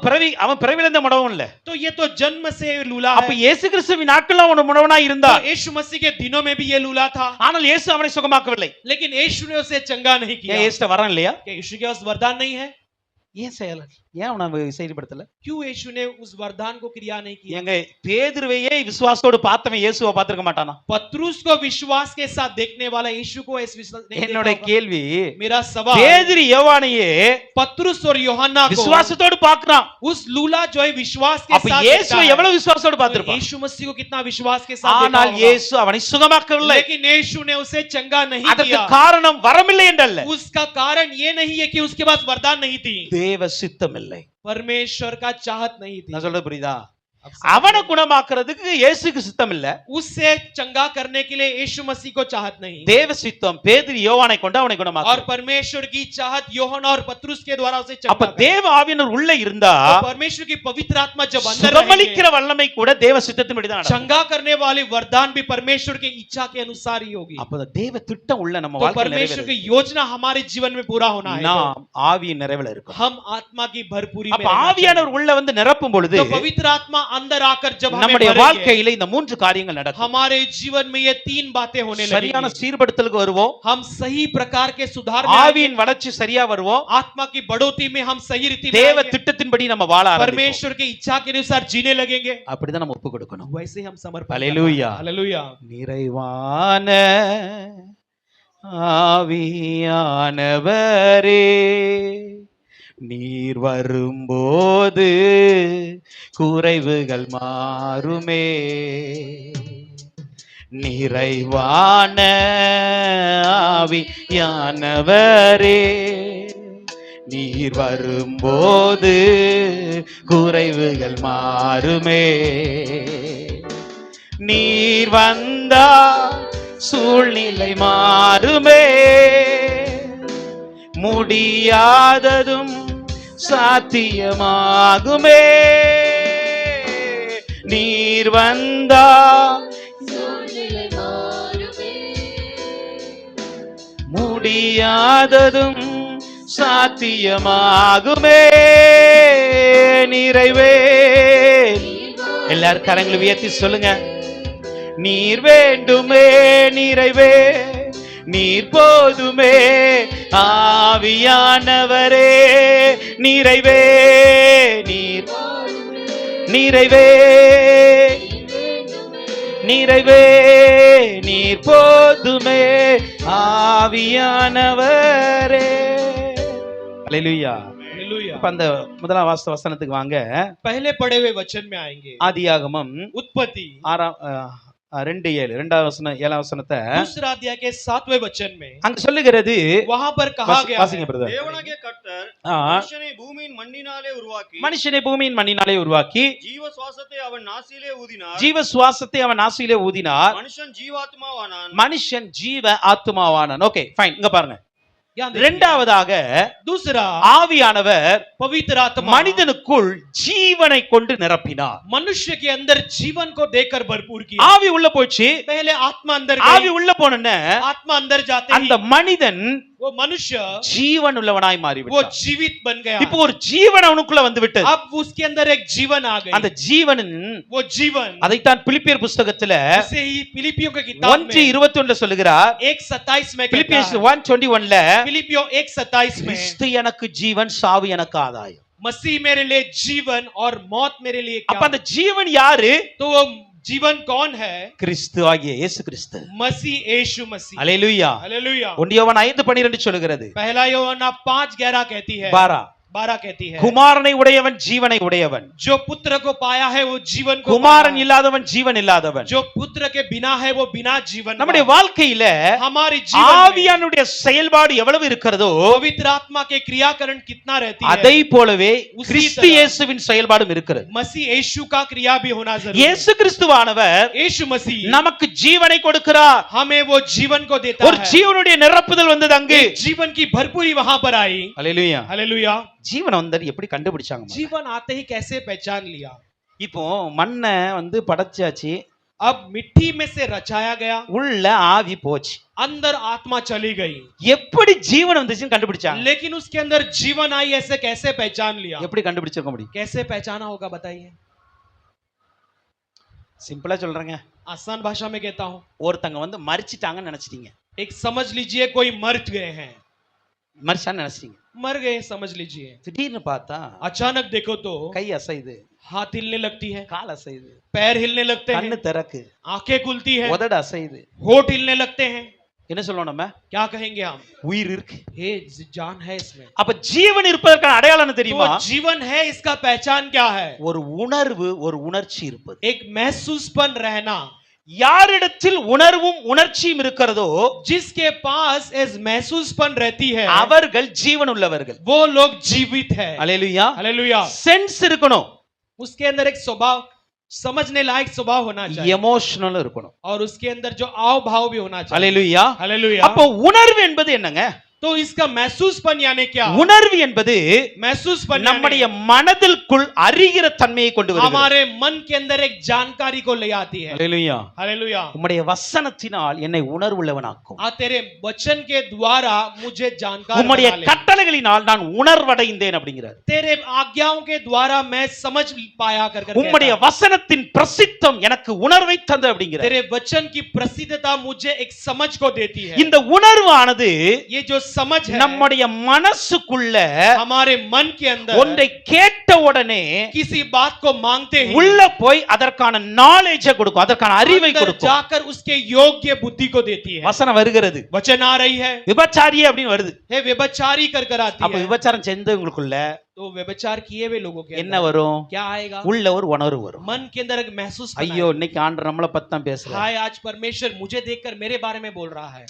பிறவில இருந்த முடவன் இல்ல. तो ये तो जन्म से लूला அப்ப है। இயேசு கிறிஸ்துவின் நாட்கள்ல அவன் முடவனா तो இருந்தார். यीशु मसीह के दिनों में भी ये लूला था। ஆனால் இயேசு அவனை சுகமாக்கவில்லை. लेकिन यीशु ने उसे चंगा नहीं ஏன் किया। இயேசுட்ட வரம் இல்லையா? क्या यीशु के पास वरदान नहीं है? ஏன் செய்யல? ஏன் அவனை செயல்படுத்தல? क्यों यीशु ने उस वरदान को क्रिया नहीं किया? எங்க பேதுருவையே விசுவாசத்தோடு பார்த்தவன் இயேசுவை பார்த்திருக்க மாட்டானா? पतरुस को विश्वास के साथ देखने वाला यीशु को इस विश्वास नहीं देखा என்னோட होगा। கேள்வி, मेरा सवाल, பேதுரு யோவானையே पतरुस और यूहन्ना को விசுவாசத்தோடு பார்க்கறான். उस लूला जो है विश्वास के அப்ப साथ இயேசுவை देखता है। எவ்வளவு விசுவாசத்தோடு तो பார்த்திருப்பான்? यीशु मसीह को कितना विश्वास के साथ देखा ஆனால் होगा। இயேசு அவனை சுகமாக்கவில்லை. लेकिन यीशु ने उसे चंगा नहीं அதற்கு किया। காரணம் வரமில்லை என்றல்ல, उसका कारण ये नहीं है कि उसके पास वरदान नहीं थी, தேவ சித்தம் இல்லை. परमेश्वर का चाहत नहीं थी। நான் சொல்றது புரியுதா? अब அவனை குணமாக்குறதுக்கு இயேசுக்கு சித்தம் இல்ல, उससे चंगा करने के लिए यीशु मसीह को चाहत नहीं, தேவ சித்தம் பேதுரு யோவானை கொண்டு அவனை और குணமாக்கு. परमेश्वर की चाहत यूहन्ना और पतरुस के द्वारा उसे चंगा அப்ப करना। தேவ ஆவியானவர் உள்ள இருந்தா तो परमेश्वर की पवित्र आत्मा जब अंदर रहेंगे, சுகமளிக்கிற வல்லமை கூட தேவ சித்தத்தின்படி தான் நடக்கும். चंगा करने वाली वरदान भी परमेश्वर की इच्छा के अनुसार ही होगी। அப்ப தேவ திட்டம் உள்ள நம்ம तो வாழ்க்கையில परमेश्वर நிறைவேறும். की योजना हमारे जीवन में पूरा होना है। நாம் ஆவியின் நிறைவுல இருக்கோம். हम आत्मा की भरपूरी में அப்ப रहना ஆவியானவர் चाहिए। உள்ள வந்து நிரப்பும் பொழுது तो पवित्र आत्मा अंदर आकर जब हमें நம்முடைய भरेंगे, வாழ்க்கையில இந்த மூன்று காரியங்கள் நடக்கும். हमारे जीवन में ये तीन बातें होने சரியான लगेंगी। சீர்படுத்தலுக்கு வருவோம், हम सही प्रकार के सुधार में आएंगे, ஆவியின் வளர்ச்சி சரியா வருவோம், आत्मा की बढ़ोतरी में हम सही रीति में தேவ आएंगे, திட்டத்தின்படி நம்ம வாழ ஆரம்பிப்போம். परमेश्वर की इच्छा के अनुसार जीने लगेंगे। அப்படிதான் நம்ம ஒப்பு கொடுக்கணும். वैसे हम समर्पण हालेलुया। हालेलुया। நிறைவான ஆவியானவரே, நீர் வரும்போது குறைவுகள் மாறுமே. நிறைவான ஆவியானவரே, நீர் வரும்போது குறைவுகள் மாறுமே. நீர் வந்தா சூழ்நிலை மாறுமே, முடியாததும் சாத்தியமாகுமே. நீர் வந்தா முடியாததும் சாத்தியமாகுமே. நிறைவே, எல்லாரும் கரங்களை உயர்த்தி சொல்லுங்க. நீர் வேண்டுமே, நிறைவே, நீர் போதுமே, ஆவியானவரே, நிறைவே, நீர் நிறைவே, நிறைவே, நீர் போதுமே, ஆவியானவரே. அல்லேலூயா. हालेलुया। இப்ப அந்த முதலாம் வசனத்துக்கு வாங்க. पहले पढ़े हुए वचन में आएंगे। ஆதியாகமம் उत्पत्ति 2:7 7ஆம் வசனத்தை दूसरा अध्याय के 7वें वचन में அங்க சொல்லுகிறது. वहां पर कहा गया வாசிங்க है, பிரதர். தேவனாகிய கர்த்தர் ஆ, மனுஷனை பூமியின் மண்ணினாலே உருவாக்கி மனுஷனை பூமியின் மண்ணினாலே உருவாக்கி ஜீவ சுவாசத்தை அவன் நாசியிலே ஊதினார். ஜீவ சுவாசத்தை அவன் நாசியிலே ஊதினார். மனுஷன் ஜீவாத்மாவானான். மனுஷன் ஜீவ ஆத்துமாவானான். Okay fine. இங்க பாருங்க. यहाँ देखिए। இரண்டாவதாக दूसरा, ஆவியானவர் पवित्र आत्मा மனிதனுக்குள் ஜீவனை கொண்டு நிரப்பினார். मनुष्य के अंदर जीवन को देकर भरपूर किया। ஆவி உள்ள போச்சு. पहले आत्मा अंदर ஆவி गई, உள்ள போனோன்னே आत्मा अंदर जाते அந்த ही மனிதன் वो मनुष्य ஜீவன் உள்ளவனாய் वो மாறிவிட்டான். जीवित बन गया। இப்போ ஒரு ஜீவன் அவனுக்குள்ள வந்து விட்டது. अब उसके अंदर एक जीवन आ அந்த गई। ஜீவனின் वो जीवन அதைத்தான் பிலிப்பியர் புஸ்தகத்துல उसे ही फिलिपियों के किताब 1:21 சொல்லுகிறார். 1:27 में कहता பிலிப்பியர்ஸ் है, 1:21 फिलिपियों 1:27 में, கிறிஸ்து எனக்கு ஜீவன், சாவு எனக்கு ஆதாயம். मसीह मेरे लिए जीवन और मौत मेरे लिए அப்ப क्या? அந்த ஜீவன் யாரு? तो वो जीवन कौन है? கிறிஸ்து ஆகிய இயேசு கிறிஸ்து. मसीह यीशु मसीह। அல்லேலூயா. हालेलुया। 1 யோவான் 5:12 சொல்லுகிறது. पहला यूहन्ना 5:11 कहती है, 12 कहती है, குமாரனை உடையவன் ஜீவனை உடையவன், जो पुत्र को पाया है वो जीवन को குமாரன் पाया है। இல்லாதவன் ஜீவன் இல்லாதவன். जो पुत्र के बिना है वो बिना जीवन का நம்முடைய है। வாழ்க்கையில हमारी जीवन में ஆவியானுடைய செயல்பாடு எவ்வளவு இருக்கிறதோ पवित्र आत्मा के क्रियाकरण कितना रहती அதை है, போலவே उसी கிறிஸ்து तरह இயேசுவின் செயல்பாடும் இருக்கிறது. मसीह यीशु का क्रिया भी होना जरूरी है। இயேசு கிறிஸ்துவானவர் यीशु मसीह நமக்கு ஜீவனை கொடுக்கிறார். हमें वो जीवन को देता ஒரு है। ஜீவனுடைய நிரப்புதல் வந்தது அங்கு. एक जीवन की भरपूरी वहां पर आई। அல்லேலூயா. हालेलुया। ஜீவன் வந்தது எப்படி கண்டுபிடிச்சாங்க? जीवन आते ही कैसे पहचान लिया? இப்போ மண்ணை படைச்சாச்சு, अब मिट्टी में से रचाया गया, உள்ள ஆவி போச்சு. अंदर आत्मा चली गई, எப்படி ஜீவன் வந்துச்சுன்னு கண்டுபிடிச்சாங்க? लेकिन उसके अंदर जीवन आई, ऐसे कैसे पहचान लिया? எப்படி கண்டுபிடிச்சிருக்க முடியும்? कैसे पहचाना होगा बताइए? சிம்பிளா சொல்றேங்க. आसान भाषा में कहता हूं, ஒருத்தங்க மரிச்சிட்டாங்கன்னு நினைச்சிட்டீங்க. एक समझ लीजिए कोई मर गए हैं, மரிச்சான்னு நினைச்சிட்டீங்க. मर गए समझ लीजिए। திடீர்னு பார்த்தா अचानक देखो तो கை अசையுது, हाथ हिलने लगती है, கால் अசையுது, पैर हिलने लगते கண்ணு हैं, திறக்கு, आंखें खुलती है, உதடு அசையுது. होठ हिलने लगते हैं। என்ன சொல்லுவோம் நம்ம? क्या कहेंगे हम? உயிர் இருக்கு. हे जान है इसमें। அப்ப ஜீவன் இருப்பதற்கான அடையாளம் என்ன தெரியுமா? तो जीवन है, इसका पहचान क्या है? ஒரு உணர்வு, ஒரு உணர்ச்சி இருப்பது. एक महसूसपन रहना। யாரிடத்தில் உணர்வும் உணர்ச்சியும் இருக்கிறதோ जिसके पास इस महसूसपन रहती है, அவர்கள் ஜீவன் உள்ளவர்கள். वो लोग जीवित है। அல்லேலூயா. हालेलुया। சென்ஸ் இருக்கணும், उसके अंदर एक स्वभाव, समझने लायक स्वभाव होना चाहिए, எமோஷனல் இருக்கணும். और उसके अंदर जो आव भाव भी होना चाहिए। அல்லேலூயா. हालेलुया। அப்போ உணர்வு என்பது என்னங்க? तो इसका महसूसपन यानी क्या? உணர்வு என்பது महसूसपन நம்முடைய यानी மனதிற்குள் அறிகிற தன்மையை கொண்டு வருகிறது. हमारे मन के अंदर एक जानकारी को ले आती है। அல்லேலூயா. हालेलुया। உம்முடைய வசனத்தினால் என்னை உணர்வுள்ளவனாக்கும். तेरे वचन के द्वारा मुझे जानकार உம்முடைய बना ले। கட்டளைகளினால் நான் உணர்வடைந்தேன் அப்படிங்கிறார். तेरे आज्ञाओं के द्वारा मैं समझ पाया कर உம்முடைய வசனத்தின் பிரசித்தம் எனக்கு உணர்வை தந்தது அப்படிங்கிறார். तेरे वचन की प्रसिद्धता मुझे एक समझ को देती है। இந்த உணர்வானது ये जो समझ है நம்முடைய மனசுக்குள்ள हमारे मन के अंदर ஒன்றை கேட்ட உடனே किसी बात को मांगते ही உள்ள போய் அதற்கான நாலேஜை கொடுக்கும், அதற்கான அறிவை अंदर கொடுக்கும். जाकर उसके योग्य बुद्धि को देती है। வசனம் வருகிறது, वचन आ रही है, விபச்சாரியே அப்படின்னு வருது. हे व्यभिचारी कर आती அப்ப है। விபச்சாரம் செஞ்சவங்களுக்குள்ள तो व्यभिचार किए हुए लोगों के என்ன अंदर வரும்? क्या आएगा? உள்ள ஒரு உணர்வு வரும். मन के अंदर एक महसूस ஐயோ இன்னைக்கு ஆண்டவர் நம்மளை பத்தி தான் பேசுறார். हाय आज परमेश्वर मुझे देखकर मेरे बारे में बोल रहा है।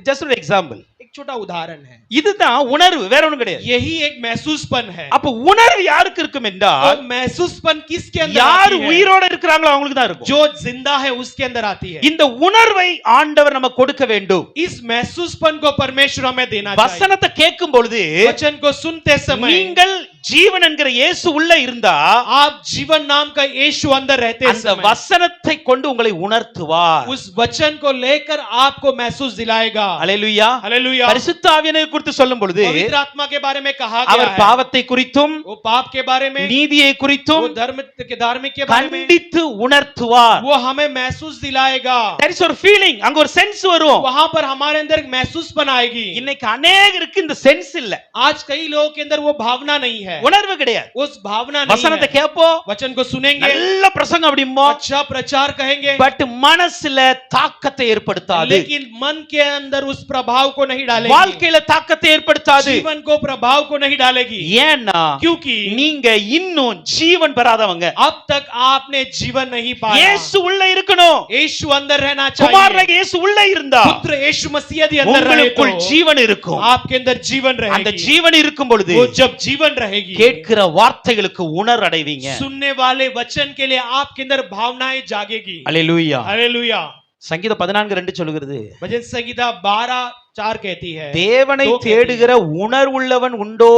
ஜஸ்ட் ஒரு எக்ஸாம்பிள். एक छोटा उदाहरण है, இதுதான் உணர்வு, வேற ஒண்ணும் கிடையாது. यही एक महसूसपन है। அப்ப உணர்வு யாருக்கு இருக்கும் என்றால் तो महसूसपन किसके अंदर யார் आती है? உயிரோட இருக்கிறாங்களோ அவங்களுக்கு தான் இருக்கும். जो जिंदा है उसके अंदर आती है। இந்த உணர்வை ஆண்டவர் நமக்கு கொடுக்க வேண்டும். इस महसूसपन को परमेश्वर हमें देना चाहिए। வசனத்தை கேட்கும் பொழுது वचन को सुनते समय நீங்கள் ஜீவன் என்கிற இயேசு உள்ள இருந்தா आप जीवन नाम का यीशु अंदर रहते அந்த समय வசனத்தை கொண்டு உங்களை உணர்த்துவார். उस वचन को लेकर आपको महसूस दिलाएगा। அல்லேலூயா. हालेलुया। பரிசுத்த ஆவியானவரை குறித்து சொல்லும் பொழுது पवित्र आत्मा के बारे में कहा गया அவர் है, பாவத்தை குறித்தும் वो पाप के बारे में, நீதியை குறித்தும் वो धर्म के धार्मिक के बारे में கண்டித்து உணர்த்துவார். वो हमें महसूस दिलाएगा। there is ஒரு feeling, அங்க ஒரு சென்ஸ் வரும். वहां पर हमारे अंदर एक महसूस बनाएगी। இன்னைக்கு अनेகருக்கு இந்த சென்ஸ் இல்ல, आज कई लोगों के अंदर वो भावना नहीं है, உணர்வு கிடையாது. उस भावना नहीं வசனத்தை है। கேட்போம், वचन को सुनेंगे, நல்ல பிரசங்கம் அப்படிமோ, अच्छा प्रचार कहेंगे, பட் மனசுல தாக்கத்தை ஏற்படுத்தாது. लेकिन मन के अंदर उस प्रभाव को नहीं डालेगी, வாழ்க்கையில தாக்கத்தை ஏற்படுத்தாது. जीवन को प्रभाव को नहीं डालेगी। ஏன்னா क्योंकि நீங்க இன்னும் ஜீவன் பெறாதவங்க. अब तक आपने जीवन नहीं पाया। இயேசு உள்ள இருக்கணும். यीशु अंदर रहना குமாரனாகிய चाहिए। இயேசு உள்ள இருந்தா पुत्र यीशु मसीह यदि अंदर रहे तो உங்களுக்குள் ஜீவன் இருக்கும். आपके अंदर जीवन அந்த रहेगी। ஜீவன் இருக்கும் பொழுது वो जब जीवन रहेगी, கேட்கிற வார்த்தைகளுக்கு உணர்வடைவீங்க. सुनने वाले वचन के लिए आपके अंदर भावनाएं जागेगी। அல்லேலூயா. हालेलुया। சங்கீதம் 14:2 சொல்லுகிறது, भजन संहिता 12:4 कहती है, தேவனை दो कहती தேடுகிற உணர்வுள்ளவன் உண்டோ?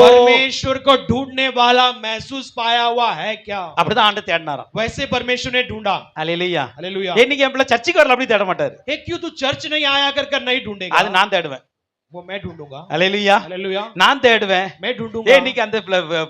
परमेश्वर को ढूंढने वाला महसूस पाया हुआ है क्या? அப்படிதான் ஆண்டு தேடினாராம். वैसे परमेश्वर ने ढूंढा। அல்லேலூயா. हालेलुया। இன்னைக்கு என் பிள்ளை சர்ச்சுக்கு வரல அப்படி தேட மாட்டாரு. क्यों तू चर्च नहीं आया कर नहीं ढूंढेगा? அது நான் தேடுவேன். वो मैं ढूंढूंगा। அல்லேலூயா. हालेलुया। நான் தேடுவேன். मैं ஏய் ढूंढूंगा। இன்னைக்கு அந்த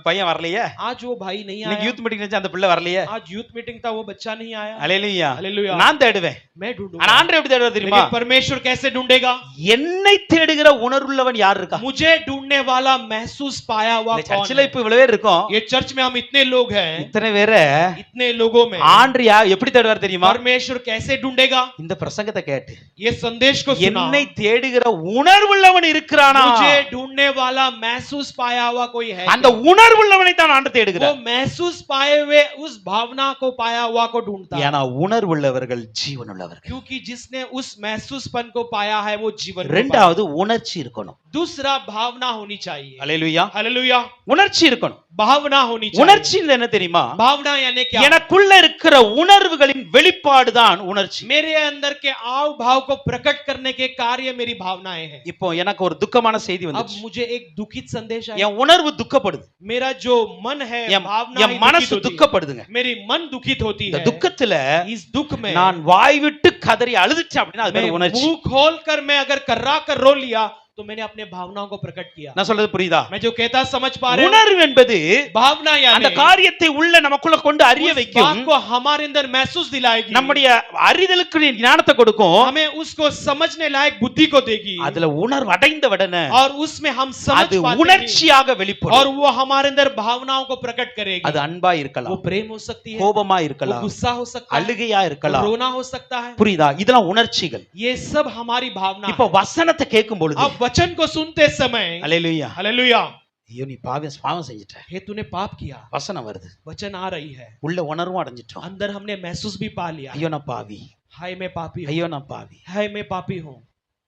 பையன் வரலையே, आज वो भाई नहीं இன்னைக்கு आया, யூத் மீட்டிங் வச்சு அந்த பிள்ளை வரலையே. आज यूथ मीटिंग था वो बच्चा नहीं आया। அல்லேலூயா. हालेलुया। நான் தேடுவேன். मैं ஆனா ढूंढूंगा। ஆண்டவர் எப்படி தேடுவார் தெரியுமா? लेकिन परमेश्वर कैसे ढूंढेगा? என்னை தேடுகிற உணர்வுள்ளவன் யார் இருக்கா? मुझे ढूंढने वाला महसूस पाया हुआ இந்த कौन சர்ச்சில है? இப்ப இவ்வளவு பேர் இருக்கோம். ये चर्च में हम इतने लोग हैं, இத்தனை பேரை इतने लोगों में ஆண்டு எப்படி தேடுவார் தெரியுமா? परमेश्वर कैसे ढूंढेगा? இந்த பிரசங்கத்தை கேட்டு ये संदेश को सुना, என்னை தேடுகிற உணர்வுள்ளவன் இருக்கிறானா? मुझे ढूंढने वाला महसूस पाया हुआ कोई है அந்த क्या? உணர்வுள்ளவனை தான் ஆண்டு वो தேடுகிறார். महसूस पाए हुए उस भावना को पाया हुआ को ढूंढता है, ஏனா உணர்வுள்ளவர்கள் ஜீவனுள்ளவர்கள். क्योंकि जिसने उस महसूसपन को पाया है वो जीवन को पाया। இரண்டாவது உணர்ச்சி இருக்கணும். दूसरा भावना होनी चाहिए। அல்லேலூயா. हालेलुया। உணர்ச்சி இருக்கணும். भावना होनी चाहिए। உணர்ச்சி என்ன தெரியுமா? भावना यानी क्या? எனக்குள்ள இருக்கிற உணர்வுகளின் வெளிப்பாடு தான் உணர்ச்சி. मेरे अंदर के आव भाव को प्रकट करने के कार्य मेरी भावनाएं हैं। இப்போ எனக்கு ஒரு துக்கமான செய்தி अब வந்துச்சு. मुझे एक दुखित संदेश आया। என் உணர்வு துக்கப்படுது. मेरा जो मन है, என் भावना மனசு துக்கப்படுதுங்க. मेरी मन दुखित होती இந்த है। துக்கத்துல इस दुख में நான் வாய் விட்டு கதறி அழுதுச்சேன் அப்படின்னா அது मैं பேரு உணர்ச்சி. मुंह खोल कर मैं अगर कर्रा कर रो लिया तो तो मैंने अपने भावनाओं को प्रकट किया। நான் சொல்றது புரியுதா? मैं जो कहता समझ पा रहे हो? உணர்வு என்பது भावना அந்த यानी காரியத்தை உள்ள நமக்குள்ள கொண்டு அறிய उस வைக்கும், बात को हमारे अंदर महसूस दिलाएगी, நம்முடைய அறிதலுக்கு ஞானத்தை கொடுக்கும், हमें उसको समझने लायक बुद्धि को देगी, அதுல உணர்வு அடைந்த உடனே और उसमें हम समझ அது पाते हैं உணர்ச்சியாக और வெளிப்படும். वो हमारे अंदर भावनाओं को प्रकट करेगी। அது अன்பா वो இருக்கலாம், प्रेम हो सकती है, கோபமா वो இருக்கலாம், गुस्सा हो सकता है, அழுகையா वो இருக்கலாம். रोना हो सकता है। புரியுதா? இதெல்லாம் உணர்ச்சிகள். ये सब हमारी भावना இப்ப है। வசனத்தை கேட்கும் பொழுது अब वचन को सुनते समय அல்லேலூயா, हालेलुया, ஐயோ நீ பாவம் செஞ்சிட்ட, हे तूने पाप किया, வசனம் வருது, वचन आ रही है, உள்ள உணர்வும் அடைஞ்சிட்டோம். अंदर हमने महसूस भी पा लिया, ஐயோ நான் பாவி, हाय मैं पापी हूँ, ஐயோ நான் பாவி, हाय मैं पापी हूँ।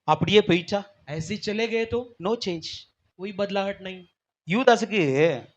அப்படியே போயிட்டா ऐसे ही चले गए तो நோ சேஞ்ச். कोई बदलाहट नहीं। யூதாசுக்கு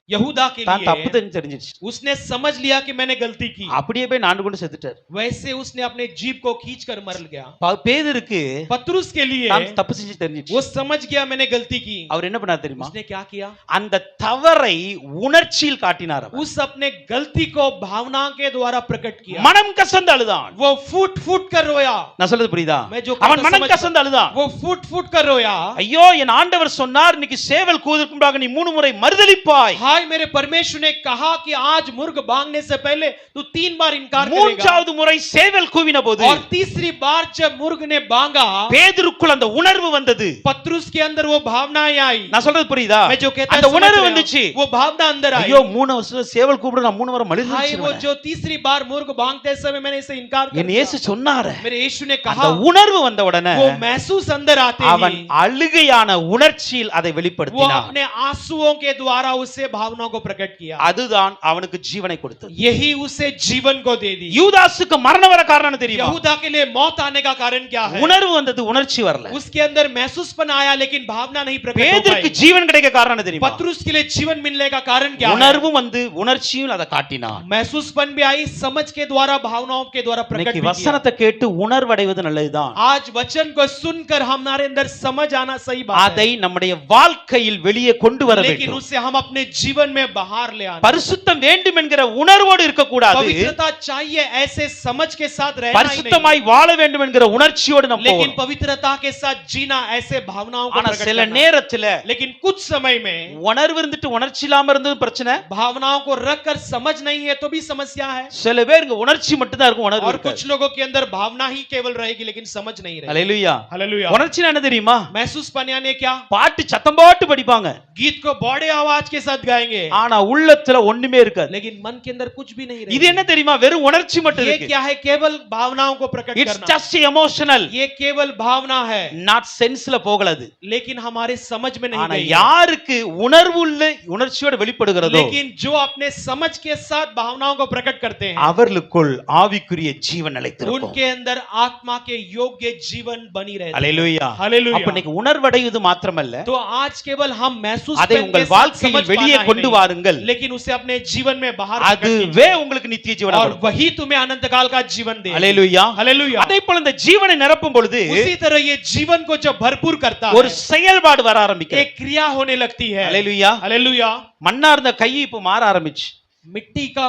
यहूदा के தான் தப்பு लिए தெரிஞ்சிருச்சு, उसने समझ लिया कि मैंने गलती की, அப்படியே போய் நாண்டு கொண்டு செத்துட்டார். वैसे उसने अपने जीभ को खींचकर मर गया। பேதுருக்கு पतरुस के लिए தான் தப்பு செஞ்சு தெரிஞ்சிச்சு, वो समझ गया मैंने गलती की। அவர் என்ன பண்ணார் தெரியுமா? उसने क्या किया? அந்த தவறை உணர்ச்சியில் காட்டினார். அவர் उस अपने गलती को भावना के द्वारा प्रकट किया। மனம் கசந்து அழுதான். वो फूट फूट कर रोया। நான் சொல்றது புரியுதா? मैं जो அவன் कहता மனம் समझ- கசந்து அழுதான். वो फूट फूट कर रोया। ஐயோ என் ஆண்டவர் சொன்னார், இன்னைக்கு சேவல் கூவுவதற்கு முன்பாக நீ 3 முறை மறுதலிப்பாய். हाय मेरे परमेश्वर ने कहा कि आज मुर्ग बांगने से पहले तू 3 बार इनकार करेगा। மூன்றாவது முறை சேவல் கூவின போது और तीसरी बार जब मुर्ग ने बांगा, பேதுருக்குள் அந்த உணர்வு வந்தது. पतरुस के अंदर वो भावनाएं आई। நான் சொல்றது புரியுதா? मैं जो कहता அந்த समझ உணர்வு रहे हो? வந்துச்சு. वो भावना अंदर आई। ஐயோ 3 வருஷம் சேவல் கூப்பிடு, நான் 3 முறை हाय वो மறுதலிச்சிருவேன். जो तीसरी बार मुर्ग बांगते समय मैंने इसे इनकार कर என் दिया। இயேசு சொன்னாரே. मेरे यीशु ने அந்த कहा, உணர்வு வந்த உடனே वो महसूस अंदर आते அவன் ही அழுகையான உணர்ச்சியில் அதை वो வெளிப்படுத்தினான். अपने आंसुओं के द्वारा उसे भावनाओं को प्रकट किया। அதுதான் அவனுக்கு ஜீவனை கொடுத்தது. यही उसे जीवन को दे दी। யூதாசுக்கு மரணம் வர காரணம் தெரியுமா? यहूदा के लिए मौत आने का कारण क्या है? உணர்வு வந்தது, உணர்ச்சி வரல. उसके अंदर महसूसपन आया लेकिन भावना नहीं प्रकट हो பேதுருக்கு पाई। ஜீவன் கிடைக்க காரணம் தெரியுமா? पतरुस के लिए जीवन मिलने का कारण क्या है? உணர்வும் வந்து உணர்ச்சியும் அதை காட்டினான். महसूसपन भी आई, समझ के द्वारा, भावनाओं के द्वारा प्रकट இன்னைக்கு भी किया। வசனத்தை கேட்டு உணர்வடைவது நல்லதுதான். आज वचन को सुनकर हमारे अंदर समझ आना सही बात அதை है, நம்முடைய வாழ்க்கையில் வெளியே கொண்டு வர लेकिन வேண்டும். उसे हम अपने जीवन में बाहर ले आना। பரிசுத்தம் வேண்டும் என்கிற உணர்வோடு இருக்க கூடாது, पवित्रता चाहिए, ऐसे समझ के साथ रहना ही नहीं, பரிசுத்தமாய் வாழ வேண்டும் என்கிற உணர்ச்சியோடு நம்ம लेकिन போகணும். पवित्रता के साथ जीना, ऐसे भावनाओं को ஆனா प्रकट சில करना। நேரத்துல लेकिन कुछ समय में உணர்வு இருந்துட்டு உணர்ச்சி இல்லாம இருந்தது பிரச்சனை. भावनाओं को रखकर समझ नहीं है तो भी समस्या है। சில பேருக்கு உணர்ச்சி மட்டும் தான் இருக்கும், உணர்வு और இருக்காது. कुछ लोगों के अंदर भावना ही केवल रहेगी लेकिन समझ नहीं रहेगी। அல்லேலூயா. हालेलुया। உணர்ச்சினா என்ன தெரியுமா? महसूस पन यानी क्या? பாட்டு சத்தம் போட்டு படிப்பாங்க, गीत को बड़े आवाज के साथ गाएंगे ஆனா உள்ளத்துல ஒண்ணுமே இருக்காது. लेकिन मन के अंदर कुछ भी नहीं இது என்ன रहेगा। தெரியுமா? வெறும் உணர்ச்சி மட்டும் ये இருக்கு. क्या है? केवल भावनाओं को प्रकट இட்ஸ் करना। ஜஸ்ட் எமோஷனல், ये केवल भावना है நாட் சென்ஸ்ல போகலது. लेकिन हमारे समझ में नहीं ஆனா गई है। யாருக்கு உணர்வு உள்ள உணர்ச்சியோடு வெளிப்படுகிறதோ लेकिन जो अपने समझ के साथ भावनाओं को प्रकट करते हैं, அவர்களுக்குள் ஆவிக்குரிய ஜீவன் நிலைத்திருக்கும். उनके अंदर आत्मा के योग्य जीवन बनी रहती है। அல்லேலூயா. हालेलुया। அப்ப இன்னைக்கு உணர்வடைவது மாத்திரமல்ல, तो आज केवल हम महसूस அதை पन के உங்கள் साथ வாழ்க்கையில் समझ வெளியே पाना ही கொண்டு नहीं, வாருங்கள். लेकिन उसे अपने जीवन में बाहर प्रकट அதுவே कीजिए, உங்களுக்கு நித்திய ஜீவனை और கொடுக்கும். वही तुम्हें अनंत काल का जीवन दे। அல்லேலூயா. हालेलुया। அதே போல இந்த ஜீவனை நிரப்பும் பொழுது उसी तरह ये जीवन को जब भरपूर करता ஒரு है, செயல்பாடு வர ஆரம்பிக்கிறது. एक क्रिया होने लगती है। அல்லேலூயா. हालेलुया। மண்ணா இருந்த கை இப்ப மாற ஆரம்பிச்சு, मिट्टी का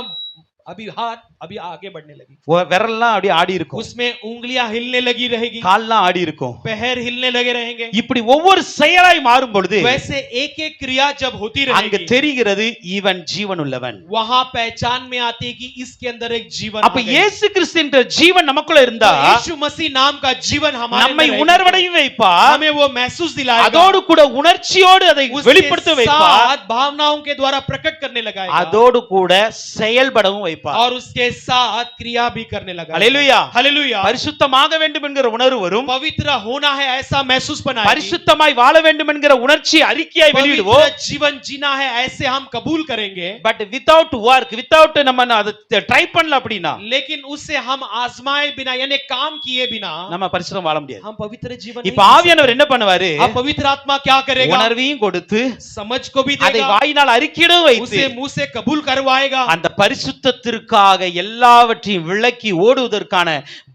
अभी हाथ अभी आगे बढ़ने लगी, விரல்லாம் அப்படியே ஆடி இருக்கும், उसमें उंगलियां हिलने लगी रहेगी, கால்லாம் ஆடி இருக்கும். पैर हिलने लगे रहेंगे। இப்படி ஒவ்வொரு செயலாய் மாறும் பொழுது वैसे एक एक क्रिया जब होती அங்கு रहेगी, தெரிகிறது இவன் ஜீவன் உள்ளவன். वहां पहचान में आती है कि इसके अंदर एक जीवन அப்ப आ गई। இயேசு கிறிஸ்து என்ற ஜீவன் நமக்குள்ள இருந்தா तो यीशु मसीह नाम का जीवन हमारे நம்மை अंदर रहेगी, உணர்வடையும் வைப்பார். हमें वो महसूस दिलाएगा, அதோடு கூட உணர்ச்சியோடு அதை उसके வெளிப்படுத்த வைப்பார். साथ भावनाओं के द्वारा प्रकट करने लगाएगा, அதோடு கூட செயல்படவும் வைப்பார். और उसके साथ क्रिया भी करने लगा। அல்லேலூயா. हालेलुया। பரிசுத்தமாக வேண்டும் என்கிற உணர்வு வரும். पवित्र होना है ऐसा महसूस बनाएगी, பரிசுத்தமாய் வாழ வேண்டும் என்கிற உணர்ச்சி அறிக்கையாய் வெளியிடுவோம். पवित्र जीवन जीना है ऐसे हम कबूल करेंगे, பட் வித்தவுட் வொர்க், வித்தவுட் நம்ம அதை ட்ரை பண்ணல அப்படின்னா लेकिन उससे हम आजमाए बिना यानी काम किए बिना நம்ம பரிசுத்தம் வாழ முடியாது. हम पवित्र जीवन இப்ப नहीं जी ஆவியானவர் என்ன பண்ணுவாரு? सकते। अब पवित्र आत्मा क्या करेगा? உணர்வையும் கொடுத்து समझ को भी அதை देगा, வாயினால் அறிக்கையிட வைத்து उसे मुंह से कबूल करवाएगा, அந்த பரிசுத்தத்திற்காக எல்லாவற்றையும் விலக்கி ஓடுவதற்கான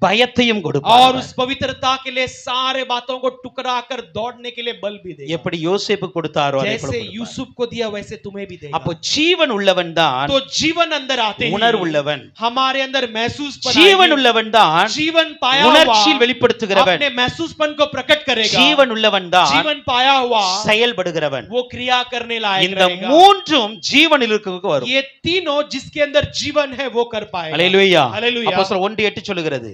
பயத்தையும் और கொடுப்பார். उस पवित्रता के लिए सारे बातों को टुकरा कर दौड़ने के लिए बल भी देगा। எப்படி யோசேப்பு கொடுத்தாரோ அதே போல जैसे கொடுப்பார். यूसुफ को दिया वैसे तुम्हें भी देगा। அப்போ ஜீவன் உள்ளவன் தான் तो जीवन अंदर आते ही உணர்வுள்ளவன், हमारे अंदर महसूस ஜீவன் உள்ளவன் தான் जीवन पाया உணர்ச்சியில் हुआ வெளிப்படுத்துகிறவன், अपने महसूसपन को प्रकट करेगा। ஜீவன் உள்ளவன் தான் जीवन पाया हुआ செயல்படுகிறவன். वो क्रिया करने लायक இந்த रहेगा। மூன்றும் ஜீவனில் இருக்கவங்களுக்கு வரும். ये तीनों जिसके अंदर जीवन है वो कर पाएगा। அல்லேலூயா. हालेलुया। அப்போஸ்தலர் 1:8 சொல்லுகிறது.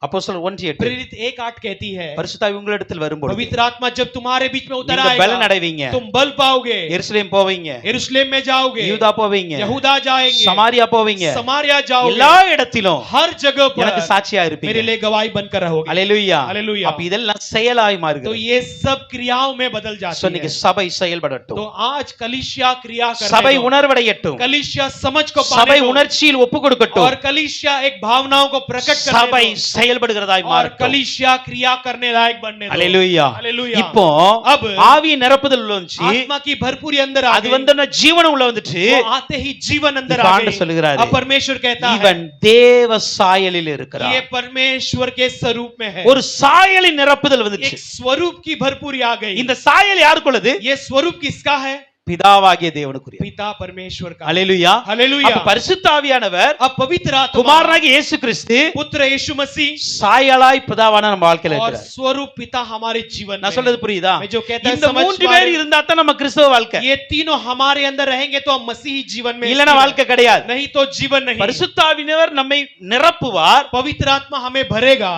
அப்போஸ்தலர் 1:8 प्रेरित 1:8 कहती है, பரிசுத்த ஆவி உங்களிடத்தில் வரும்போது पवित्र आत्मा जब तुम्हारे बीच में उतर நீங்க பலன் आएगा அடைவீங்க, तुम बल पाओगे, எருசலேம் போவீங்க, यरूशलेम में जाओगे, யூதா போவீங்க, यहूदा जाएंगे, சமாரியா போவீங்க, समारिया जाओगे, எல்லா இடத்திலும் हर जगह எனக்கு पर சாட்சியா இருப்பீங்க. मेरे लिए गवाही बनकर रहोगे। அல்லேலூயா. हालेलुया। அப்ப இதெல்லாம் செயலாய் तो மாறுகிறது. ये सब क्रियाओं में बदल சோ जाती இன்னைக்கு है। சபை செயல்படட்டும், तो आज कलीसिया क्रिया சபை करने दो, உணர்வடையட்டும், कलीसिया समझ को சபை पाने दो, உணர்ச்சியில் ஒப்பு கொடுக்கட்டும், और कलीसिया एक भावनाओं को प्रकट சபை करने दो, செயல்படுகிறதாய் और மாறட்டும். कलीसिया क्रिया करने लायक बनने दो। அல்லேலூயா. हालेलुया। இப்போ अब ஆவியின் நிரப்புதல் வந்துச்சு, आत्मा की भरपूरी अंदर आ அது गई, வந்து ஜீவனம் உள்ள வந்துச்சு. वो आते ही जीवन अंदर இப்ப आ ஆண்டவர் गई। சொல்லுகிறாரு, अब परमेश्वर कहता है இவன் தேவ சாயலில் ये இருக்கிறார். परमेश्वर के स्वरूप में है। ஒரு சாயலின் நிரப்புதல் வந்துச்சு. एक स्वरूप की भरपूरी आ गई। இந்த சாயல் யாருக்குள்ளது? ये स्वरूप किसका है? பிதாவாகிய தேவனுக்குரிய. पिता परमेश्वर का। அல்லேலூயா. हालेलुया। அப்ப பரிசுத்த ஆவியானவர் अब पवित्र आत्मा குமாரனாகிய இயேசு கிறிஸ்து पुत्र यीशु मसीह சாயலாய் பிதாவான நம்ம வாழ்க்கையில और இருக்கிறார். स्वरूप पिता हमारे जीवन நான் में சொல்றது है। புரியுதா? मैं जो कहता है இந்த समझ மூன்று पा பேர் रहे हो? இருந்தா தான் நம்ம கிறிஸ்தவ வாழ்க்கை. ये तीनों हमारे अंदर रहेंगे तो हम मसीही जीवन में இல்லனா स्थिर हैं। வாழ்க்கை கிடையாது. नहीं तो जीवन नहीं। பரிசுத்த ஆவியானவர் நம்மை நிரப்புவார், पवित्र आत्मा हमें भरेगा,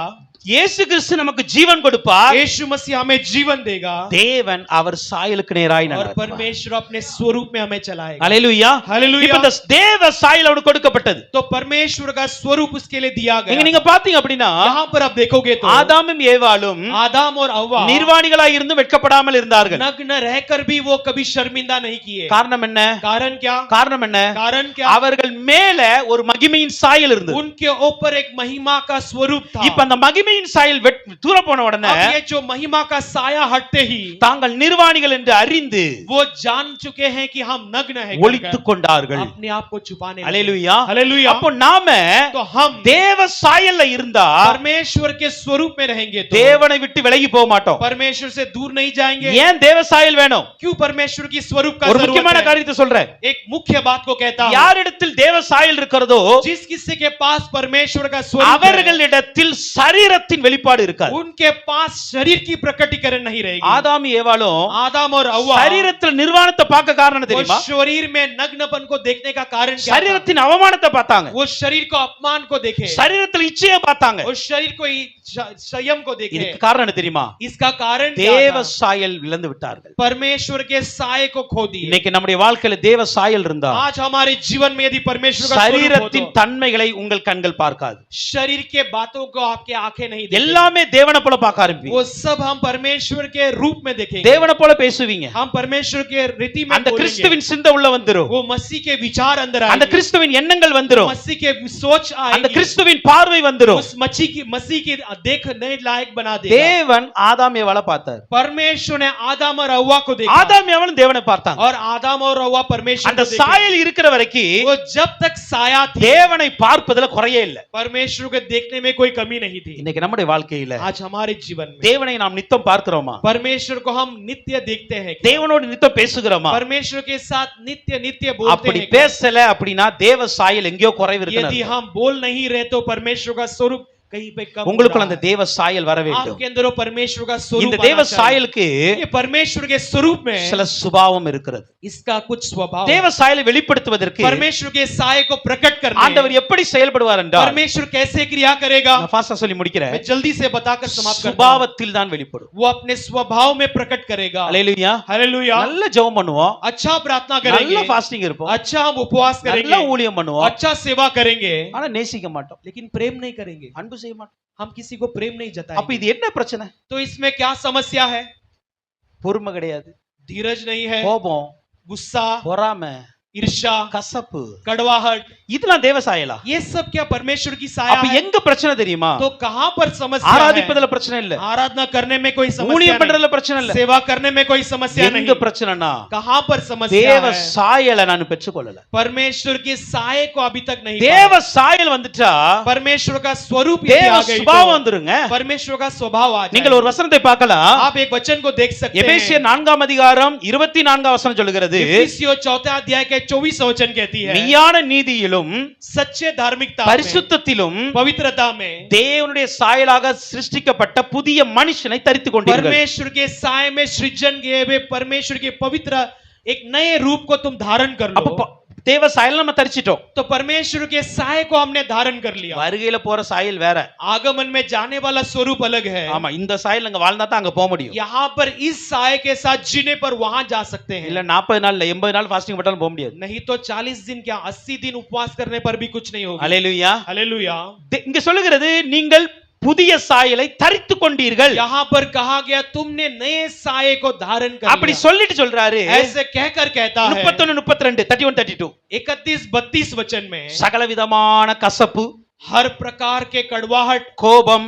இயேசு கிறிஸ்து நமக்கு ஜீவன் கொடுப்பார், यीशु मसीह हमें जीवन देगा, தேவன் அவர் சாயலுக்கு நேராய் और நடத்துவார். परमेश्वर अपने स्वरूप में हमें चलाएगा। அல்லேலூயா. हालेलुया। இப்ப இந்த தேவ சாயல் அவனுக்கு கொடுக்கப்பட்டது. तो परमेश्वर का स्वरूप उसके लिए दिया இங்க गया। நீங்க பாத்தீங்க அப்படின்னா यहाँ पर आप देखोगे तो ஆதாமும் ஏவாளும் आदम और हव्वा நிர்வாணிகளாய் இருந்து வெட்கப்படாமல் இருந்தார்கள். नग्न रहकर भी वो कभी शर्मिंदा नहीं किए। காரணம் என்ன? कारण क्या? காரணம் என்ன? कारण क्या? அவர்கள் மேல ஒரு மகிமையின் சாயல் இருந்தது. उनके ऊपर एक महिमा का स्वरूप था। இப்ப அந்த மகிமையின் சாயல் தூர போன உடனே अब ये जो महिमा का साया हटते ही தாங்கள் நிர்வாணிகள் என்று அறிந்து वो जान चुके हैं कि हम नग्न हैं, ஒளித்துக் கொண்டார்கள். अपने आप को छुपाने लगे। அல்லேலூயா. हालेलुया। அப்போ நாம तो हम தேவ சாயல்ல இருந்தா परमेश्वर के स्वरूप में रहेंगे तो தேவனை விட்டு விலகி போக மாட்டோம். परमेश्वर से दूर नहीं जाएंगे। ஏன் தேவ சாயல் வேணும்? क्यों परमेश्वर की स्वरूप का ஒரு जरूरत முக்கியமான है? காரியத்தை சொல்றேன். एक मुख्य बात को कहता हूं, யாரிடத்தில் தேவ சாயல் இருக்கிறதோ जिस किसी के पास परमेश्वर का स्वरूप है, அவர்களிடத்தில் சரீரத்தின் வெளிப்பாடு இருக்காது. उनके पास शरीर की प्रकटीकरण नहीं रहेगी। ஆதாம் ஏவாளும் आदम और हव्वा சரீரத்தில் நிர்வாணத்தை பார்க்க காரணம் वो தெரியுமா? शरीर में नग्नपन को देखने का कारण क्या था? சரீரத்தின் அவமானத்தை பார்த்தாங்க, वो शरीर को अपमान को देखे, சரீரத்தில் இச்சையை பார்த்தாங்க. उस शरीर को संयम को देखे। இதுக்கு காரணம் என்ன தெரியுமா? इसका कारण क्या தேவ था? சாயல் இழந்து விட்டார்கள். परमेश्वर के साये को खो दिए। இன்னைக்கு நம்முடைய வாழ்க்கையில தேவ சாயல் இருந்தா आज हमारे जीवन में यदि परमेश्वर का स्वरूप हो சரீரத்தின் तो தன்மைகளை உங்கள் கண்கள் பார்க்காது. शरीर के बातों को आपके आंखें नहीं देखेंगी। எல்லாமே தேவனை போல பார்க்க ஆரம்பிப்பீங்க. वो सब हम परमेश्वर के रूप में देखेंगे। தேவனை போல பேசுவீங்க. हम परमेश्वर के रीति में அந்த बोलेंगे। கிறிஸ்துவின் சிந்தை உள்ள வந்துரும். वो मसीह के विचार अंदर அந்த आएंगे। கிறிஸ்துவின் எண்ணங்கள் வந்துரும். मसीह के सोच அந்த आएगी। கிறிஸ்துவின் பார்வை வந்துரும். उस मसीह की देखने लायक बना देगा। தேவன் ஆதாம் ஏவாளை பார்த்தார். परमेश्वर ने आदम और हव्वा को देखा, ஆதாம் ஏவாளும் தேவனை பார்த்தாங்க. और आदम और हव्वा परमेश्वर அந்த को देखे। சாயல் இருக்கிற வரைக்கும் वो जब तक साया थी தேவனை பார்ப்பதுல குறையே இல்ல. परमेश्वर को देखने में कोई कमी नहीं थी। இன்னைக்கு நம்முடைய வாழ்க்கையில आज हमारे जीवन में தேவனை நாம் நித்தம் பார்க்கிறோமா? परमेश्वर को हम नित्य देखते हैं। தேவனோடு நித்தம் பேசுகிறோமா? परमेश्वर के साथ नित्य नित्य बोलते அப்படி हैं। பேசல அப்படின்னா தேவ சாயல் எங்கேயோ குறைவு यदि இருக்கு. हम बोल नहीं रहे तो परमेश्वर का स्वरूप कहीं पे कम உங்களுக்குள்ள हो அந்த रहा है। தேவ சாயல் வர வேண்டும். आपके अंदर वो परमेश्वर का स्वरूप இந்த आना தேவ चाहिए। சாயலுக்கு ये परमेश्वर के स्वरूप में சில சுபாவம் இருக்கிறது. इसका कुछ स्वभाव தேவ है। சாயலை வெளிப்படுத்துவதற்கு परमेश्वर के साये को प्रकट करने ஆண்டவர் எப்படி செயல்படுவார் என்றால், परमेश्वर कैसे क्रिया करेगा? நான் ஃபாஸ்டா சொல்லி முடிக்கிறேன். मैं जल्दी से बताकर समाप्त करता हूं। சுபாவத்தில் தான் வெளிப்படும். वो अपने स्वभाव में प्रकट करेगा। அல்லேலூயா. हालेलुया। நல்ல ஜெபம் பண்ணுவோம், अच्छा प्रार्थना நல்ல करेंगे, ஃபாஸ்டிங் இருப்போம், अच्छा हम उपवास நல்ல करेंगे, ஊழியம் பண்ணுவோம், अच्छा सेवा करेंगे, ஆனா நேசிக்க மாட்டோம், लेकिन प्रेम नहीं करेंगे। அன்பு செய்ய மாட்டோம். हम किसी को प्रेम नहीं அப்ப जताएंगे। இது என்ன பிரச்சனை? तो इसमें क्या समस्या है? பொறுமை கிடையாது, धीरज नहीं है, கோபம், गुस्सा, பொறாமை, ईर्ष्या, கசப்பு, कड़वाहट, இதெல்லாம் தேவ சாயலா? ये सब क्या परमेश्वर की साया அப்ப है? எங்க பிரச்சனை தெரியுமா? तो कहां पर समस्या है? ஆராதிப்பதுல பிரச்சனை இல்ல, आराधना करने में कोई समस्या ஊழியம் नहीं, பண்றதுல பிரச்சனை இல்ல, सेवा करने में कोई समस्या எங்க नहीं। பிரச்சனைனா कहां पर समस्या தேவ है? சாயலை நான் பெற்றுக்கொள்ளல. परमेश्वर के साये को अभी तक नहीं தேவ पाया। சாயல் வந்துட்டா परमेश्वर का स्वरूप यदि தேவ आ गई சுபாவம் तो வந்துருங்க. परमेश्वर का स्वभाव आ நீங்கள் जाए। ஒரு வசனத்தை பார்க்கலாம். आप एक वचन को देख सकते हैं। எபேசியர் 4ஆம் அதிகாரம் 24ஆம் வசனம் சொல்லுகிறது, इफिसियों 4 अध्याय के 24 वचन कहती है, மெய்யான நீதியிலும் सच्चे धार्मिकता में, பரிசுத்தத்திலும் पवित्रता में தேவனுடைய சாயலாக சிருஷ்டிக்கப்பட்ட புதிய மனுஷனை தரித்துக் கொண்டீர்கள். परमेश्वर के साये में सृजन किए हुए परमेश्वर के पवित्र एक नए रूप को तुम धारण कर लो। அப்ப தேவ சாயல் நம்ம தரிச்சிட்டோம். तो परमेश्वर के साये को हमने धारण कर लिया। வருகையில போற சாயல் வேற. आगमन में जाने वाला स्वरूप अलग है। ஆமா, இந்த சாயல் அங்க வாழ்ந்தா தான் அங்க போக முடியும். यहाँ पर इस साये के साथ जीने पर वहां जा सकते இல்ல हैं। 40 நாள்ல 80 நாள் ஃபாஸ்டிங் பண்ணாலும் போக முடியாது. नहीं तो 40 दिन क्या 80 दिन उपवास करने पर भी कुछ नहीं होगा। அல்லேலூயா. हालेलुया। இங்க சொல்லுகிறது நீங்கள் புதிய சாயலை தரித்துக் கொண்டீர்கள். यहाँ पर कहा गया तुमने नए साये को धारण कर அப்படி लिया। சொல்லிட்டு சொல்றாரு, ऐसे कहकर कहता है 31 32 31 32 31-32 वचन में சகலவிதமான கசப்பு, हर प्रकार के कड़वाहट, கோபம்,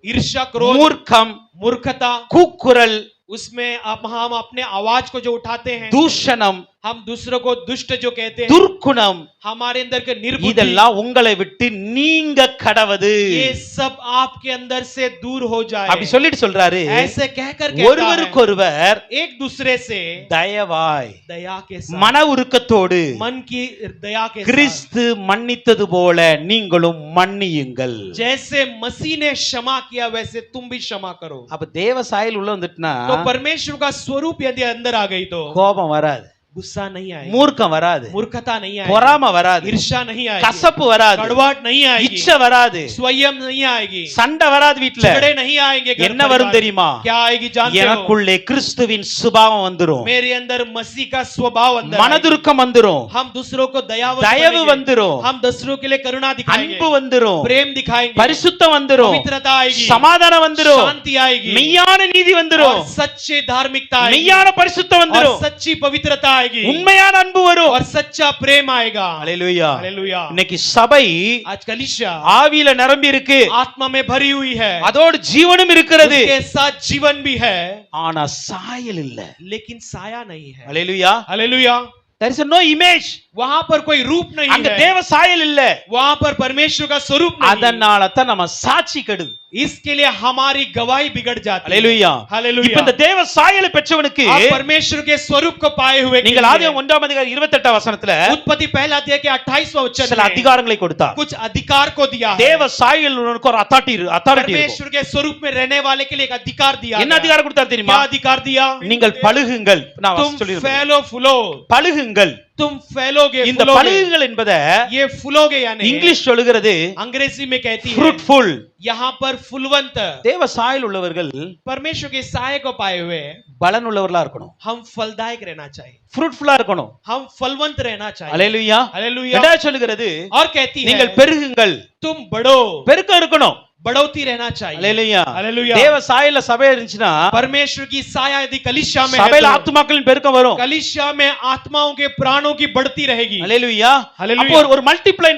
ईर्ष्या, क्रोध, மூர்க்கம், मूर्खता, கூக்குரல், उसमें अब हम अपने आवाज को जो उठाते हैं, தூஷணம், हम दूसरों को दुष्ट जो कहते हैं, துர்க்குணம், हमारे अंदर के निर्बुद्धि, இதெல்லாம் உங்களை விட்டு நீங்க கடவது. ये सब आपके अंदर से दूर हो जाए। அப்படி சொல்லிட்டு சொல்றாரு, ऐसे कहकर कहता है ஒருவருக்கொருவர் एक दूसरे से தயவாய் दया के साथ, மன உருக்கத்தோடு मन की दया के साथ, கிறிஸ்து மன்னித்தது போல நீங்களும் மன்னியுங்கள். जैसे मसीह ने क्षमा किया वैसे तुम भी क्षमा करो। அப்ப தேவ சாயல் உள்ள வந்துட்டுனா तो परमेश्वर का स्वरूप यदि अंदर आ गई तो கோபம் வராது, गुस्सा नहीं आएगी, மூர்க்கம் வராது, मूर्खता नहीं आएगी, பொறாம வராது, ईर्ष्या नहीं आएगी, கசப்பு வராது, कड़वाहट नहीं आएगी, இச்சை வராது, स्वयं नहीं आएगी, சண்டை வராது, வீட்ல झगड़े नहीं आएंगे, घर என்ன வரும் परिवार தெரியுமா? में। क्या आएगी जानते हो? எனக்குள்ளே கிறிஸ்துவின் சுபாவம் வந்துரும், मेरे अंदर मसीह का स्वभाव अंदर आएगी। மனதுருக்கம் வந்துரும், हम दूसरों को दयावंत தயவு बनेंगे, வந்துரும், हम दूसरों के लिए करुणा दिखाएंगे, அன்பு வந்துரும், प्रेम दिखाएंगे, பரிசுத்தம் வந்துரும், पवित्रता आएगी, சமாதானம் வந்துரும், शांति आएगी, மெய்யான நீதி வந்துரும், और सच्ची धार्मिकता आएगी, மெய்யான பரிசுத்தம் और வந்துரும், सच्ची पवित्रता आएगी, உண்மையான அன்பு வரும். और सच्चा प्रेम आएगा। அல்லேலூயா. हालेलुया। இன்னைக்கு சபை आज कलीसिया ஆவியில நிரம்பி இருக்கு, आत्मा में भरी हुई है, அதோடு ஜீவனும் இருக்கிறது, उसके साथ जीवन भी है, ஆனா சாயல் இல்ல. लेकिन साया नहीं है। அல்லேலூயா. Hallelujah. there is no image, वहां पर कोई रूप नहीं அங்க है, தேவ சாயல் இல்ல. वहां पर परमेश्वर का स्वरूप नहीं है। அதனால தான் நம்ம சாட்சி கெடுது. इसके लिए हमारी गवाही बिगड़ जाती है। அல்லேலூயா. हालेलुया। இப்ப இந்த தேவ சாயலை பெற்றவனுக்கு आप परमेश्वर के स्वरूप को पाए हुए के நீங்கள் लिए ஆதியாகமம் 1ஆம் அதிகாரம் 28ஆம் வசனத்துல उत्पत्ति पहला अध्याय के 28वां वचन சில में அதிகாரங்களை கொடுத்தார். कुछ अधिकार को दिया है। தேவ சாயல் உனக்கு ஒரு அத்தாரிட்டி இருக்கும். परमेश्वर के स्वरूप में रहने वाले के लिए एक अधिकार दिया என்ன गया। அதிகாரம் கொடுத்தார் தெரியுமா? क्या अधिकार दिया? நீங்கள் பழுகுங்கள். நான் तुम சொல்லிருக்கேன், फैलो फूलो, பழுகுங்கள். तुम फैलोगे இந்த फूलोगे। பழுகுங்கள் என்பத ये फूलोगे यानी இங்கிலீஷ் சொல்லுகிறது अंग्रेजी में कहती है fruitful. यहाँ पर फूलवंत। தேவ சாயல் உள்ளவர்கள் परमेश्वर के साये को पाए हुए பலன் உள்ளவர்களா இருக்கணும், हम फलदायक रहना चाहिए, ஃப்ரூட்ஃபுல்லா இருக்கணும். हम फलवंत रहना चाहिए। அல்லேலூயா. हालेलुया। ரெண்டாவது சொல்லுகிறது और कहती है நீங்கள் பெருகுங்கள், तुम बढ़ो, பெருக்கம் இருக்கணும். बढ़ोती रहना चाहिए। அல்லேலூயா. हालेलुया। தேவ சாயல்ல சபை இருந்துச்சுன்னா परमेश्वर की साया यदि कलीसिया में है சபையில तो ஆத்துமாக்களின் பெருக்கம் வரும். कलीसिया में आत्माओं के प्राणों की बढ़ती रहेगी। அல்லேலூயா. அல்லேலூயா. அப்போ ஒரு மல்டிப்ளை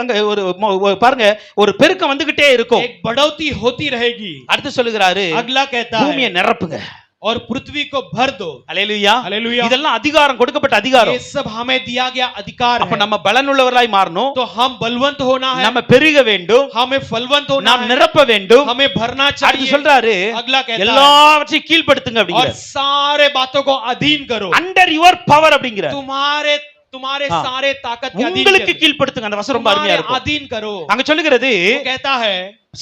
அங்க ஒரு பாருங்க, ஒரு பெருக்கம் வந்துகிட்டே இருக்கும். एक बढ़ोती होती रहेगी। அடுத்து சொல்லுகிறாரு, अगला कहता பூமியை है நிரப்புங்க. और पृथ्वी को भर दो। அல்லேலூயா. हालेलुया। இதெல்லாம் அதிகாரம், கொடுக்கப்பட்ட ये அதிகாரம். सब हमें दिया गया अधिकार அப்ப है। நம்ம பலன் உள்ளவர்களாய் மாறணும், तो हम बलवंत होना है, நம்ம பெருக வேண்டும், हमें फलवंत होना நாம் है, நிரப்ப வேண்டும். हमें भरना அடுத்து चाहिए। சொல்றாரு, अगला कहता है எல்லாவற்றையும் கீழ்ப்படுத்துங்க और அப்படிங்கிற, सारे बातों को अधीन करो। அண்டர் யுவர் பவர் அப்படிங்கிற, तुम्हारे हाँ। सारे ताकत के अधीन உங்களுக்கு करो। கீழ்ப்படுத்துங்க. அந்த வசனம் ரொம்ப அருமையா तुम्हारे இருக்கும். अधीन करो। அங்க சொல்லுகிறது वो कहता है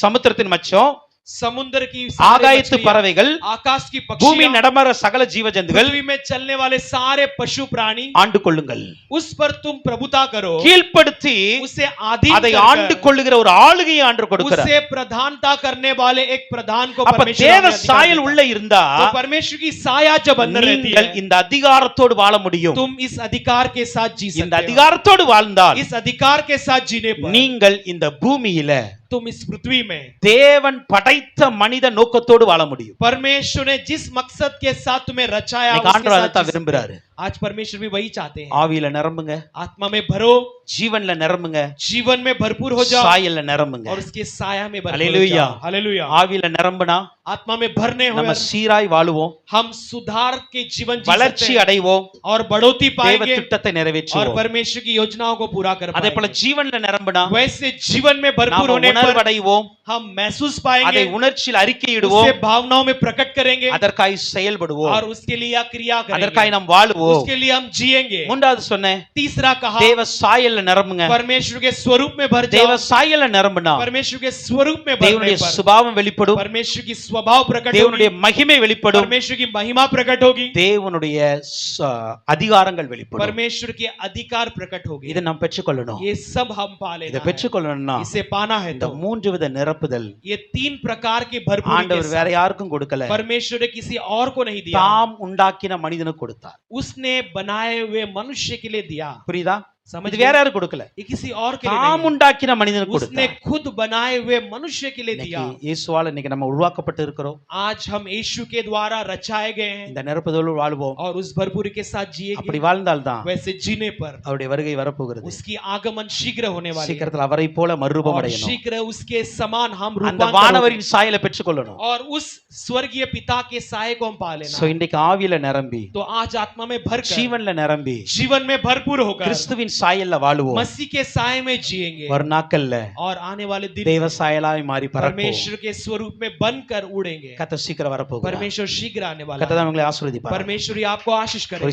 சமுத்திரத்தின் மச்சம், समुद्र की ஆகாயத்து பறவைகள், आकाश की பூமி पक्षियां, நடமாற சகல ஜீவ ஜந்துகள் पृथ्वी में चलने वाले सारे पशु प्राणी, ஆண்டு கொள்ளுங்கள். उस पर तुम प्रभुता करो। கீழ்ப்படுத்தி उसे अधीन அதை कर ஆண்டு கொள்ளுகிற ஒரு ஆளுகையை ஆண்டு கொடுக்கிறார். उसे प्रधानता करने वाले एक प्रधान को அப்ப परमेश्वर தேவ ने अधिकार சாயல் देता உள்ள है। இருந்தா तो परमेश्वर की साया जब अंदर रहती நீங்கள் है இந்த அதிகாரத்தோடு வாழ முடியும். तुम इस अधिकार के साथ जी இந்த सकते हो। அதிகாரத்தோடு வாழ்ந்தால் इस अधिकार के साथ जीने पर நீங்கள் இந்த பூமியில तुम इस पृथ्वी में தேவன் படைத்த மனித நோக்கத்தோடு வாழ முடியும். परमेश्वर ने जिस मकसद के साथ तुम्हें रचाया இன்னைக்கு उसके ஆண்டவர் साथ அதைத்தான் जी सकते விரும்புறாரு. हैं। आज परमेश्वर भी वही चाहते हैं। ஆவியில நிரம்புங்க, आत्मा में भरो, ஜீவன்ல நிரம்புங்க, जीवन में भरपूर हो जाओ சாயல்ல நிரம்புங்க. और उसके साया में भरपूर हो हालेलुया। जाओ। हालेलुया। ஆவியில நிரம்புனா आत्मा में भरने நம்ம हुए சீராய் வாழுவோம், हम सुधार के जीवन जी வளர்ச்சி सकते हैं அடைவோம், और बढ़ोतरी தேவ पाएंगे திட்டத்தை और நிறைவேற்றுவோம். परमेश्वर की योजनाओं को पूरा कर அதே போல पाएंगे। ஜீவன்ல நிரம்புனா वैसे जीवन में भरपूर நாம होने पर உணர்வடைவோம், हम महसूस அதை पाएंगे, உணர்ச்சியில் அறிக்கையிடுவோம், उससे भावनाओं में प्रकट करेंगे அதற்காய் செயல்படுவோம், और उसके लिए क्रिया அதற்காய் करेंगे, நாம் வாழுவோம். उसके लिए हम जिएंगे। மூன்றாவது சொன்னேன், तीसरा कहा தேவ சாயல்ல நிரம்புங்க. परमेश्वर के स्वरूप में भर தேவ जाओ। சாயல்ல நிரம்புனா परमेश्वर के स्वरूप में भरने தேவனுடைய पर சுபாவம் வெளிப்படும், परमेश्वर की स्वभाव प्रकट होगी, தேவனுடைய மகிமை வெளிப்படும், परमेश्वर की महिमा प्रकट होगी, தேவனுடைய அதிகாரங்கள் வெளிப்படும். परमेश्वर के अधिकार प्रकट होगी। இதை நாம் பெற்றுக்கொள்ளணும். ये सब हम पा இதை लेना है। பெற்றுக்கொள்ளணும்னா इसे पाना है இந்த तो மூன்று வித நிரப்புதல் ये तीन प्रकार के भरपूरी के ஆண்டவர் வேற साथ யாருக்கும் கொடுக்கல, परमेश्वर ने किसी और को नहीं दिया, தாம் உண்டாக்கின மனிதனுக்கு கொடுத்தார். उसने बनाए हुए मनुष्य के लिए दिया। புரியுதா? समझ இது गए? வேற யாரும் கொடுக்கல, ये किसी और के लिए தாம் नहीं, உண்டாக்கின மனிதனுக்கு उसने கொடுத்தார். खुद बनाए हुए मनुष्य के लिए दिया। இன்னைக்கு இயேசுவால இன்னைக்கு நம்ம உருவாக்கப்பட்டு இருக்கிறோம். आज हम यीशु के द्वारा रचाए गए हैं இந்த நிரப்புதலோடு வாழ்வோம். और उस भरपूरी के साथ அப்படி जिएंगे। வாழ்ந்தால்தான் वैसे जीने पर அவருடைய வருகை வரப்போகிறது. उसकी आगमन शीघ्र होने वाली है சீக்கிரத்தில் அவரை போல மறுரூபம் और அடையணும். शीघ्र उसके समान हम அந்த रूपांतर வானவரின் சாயலை பெற்றுக்கொள்ளணும். होंगे और उस स्वर्गीय पिता के साये को हम पा சோ लेना। இன்னைக்கு ஆவியில நிரம்பி, तो आज आत्मा में भरकर ஜீவன்ல நிரம்பி, जीवन में भरपूर होकर கிறிஸ்துவின் சாயல்ல வாழுவோம். मसीह के साये में जिएंगे ஒரு நாட்கள்ல और आने वाले दिन தேவ சாயலாய் மாறி பரப்போம். परमेश्वर के स्वरूप में बनकर उड़ेंगे। கர்த்தர் சீக்கிரம் வரப்போகிறார். परमेश्वर शीघ्र आने वाला கர்த்தர் है। உங்களை ஆசீர்வதிப்பார். परमेश्वर ही आपको आशीष करे।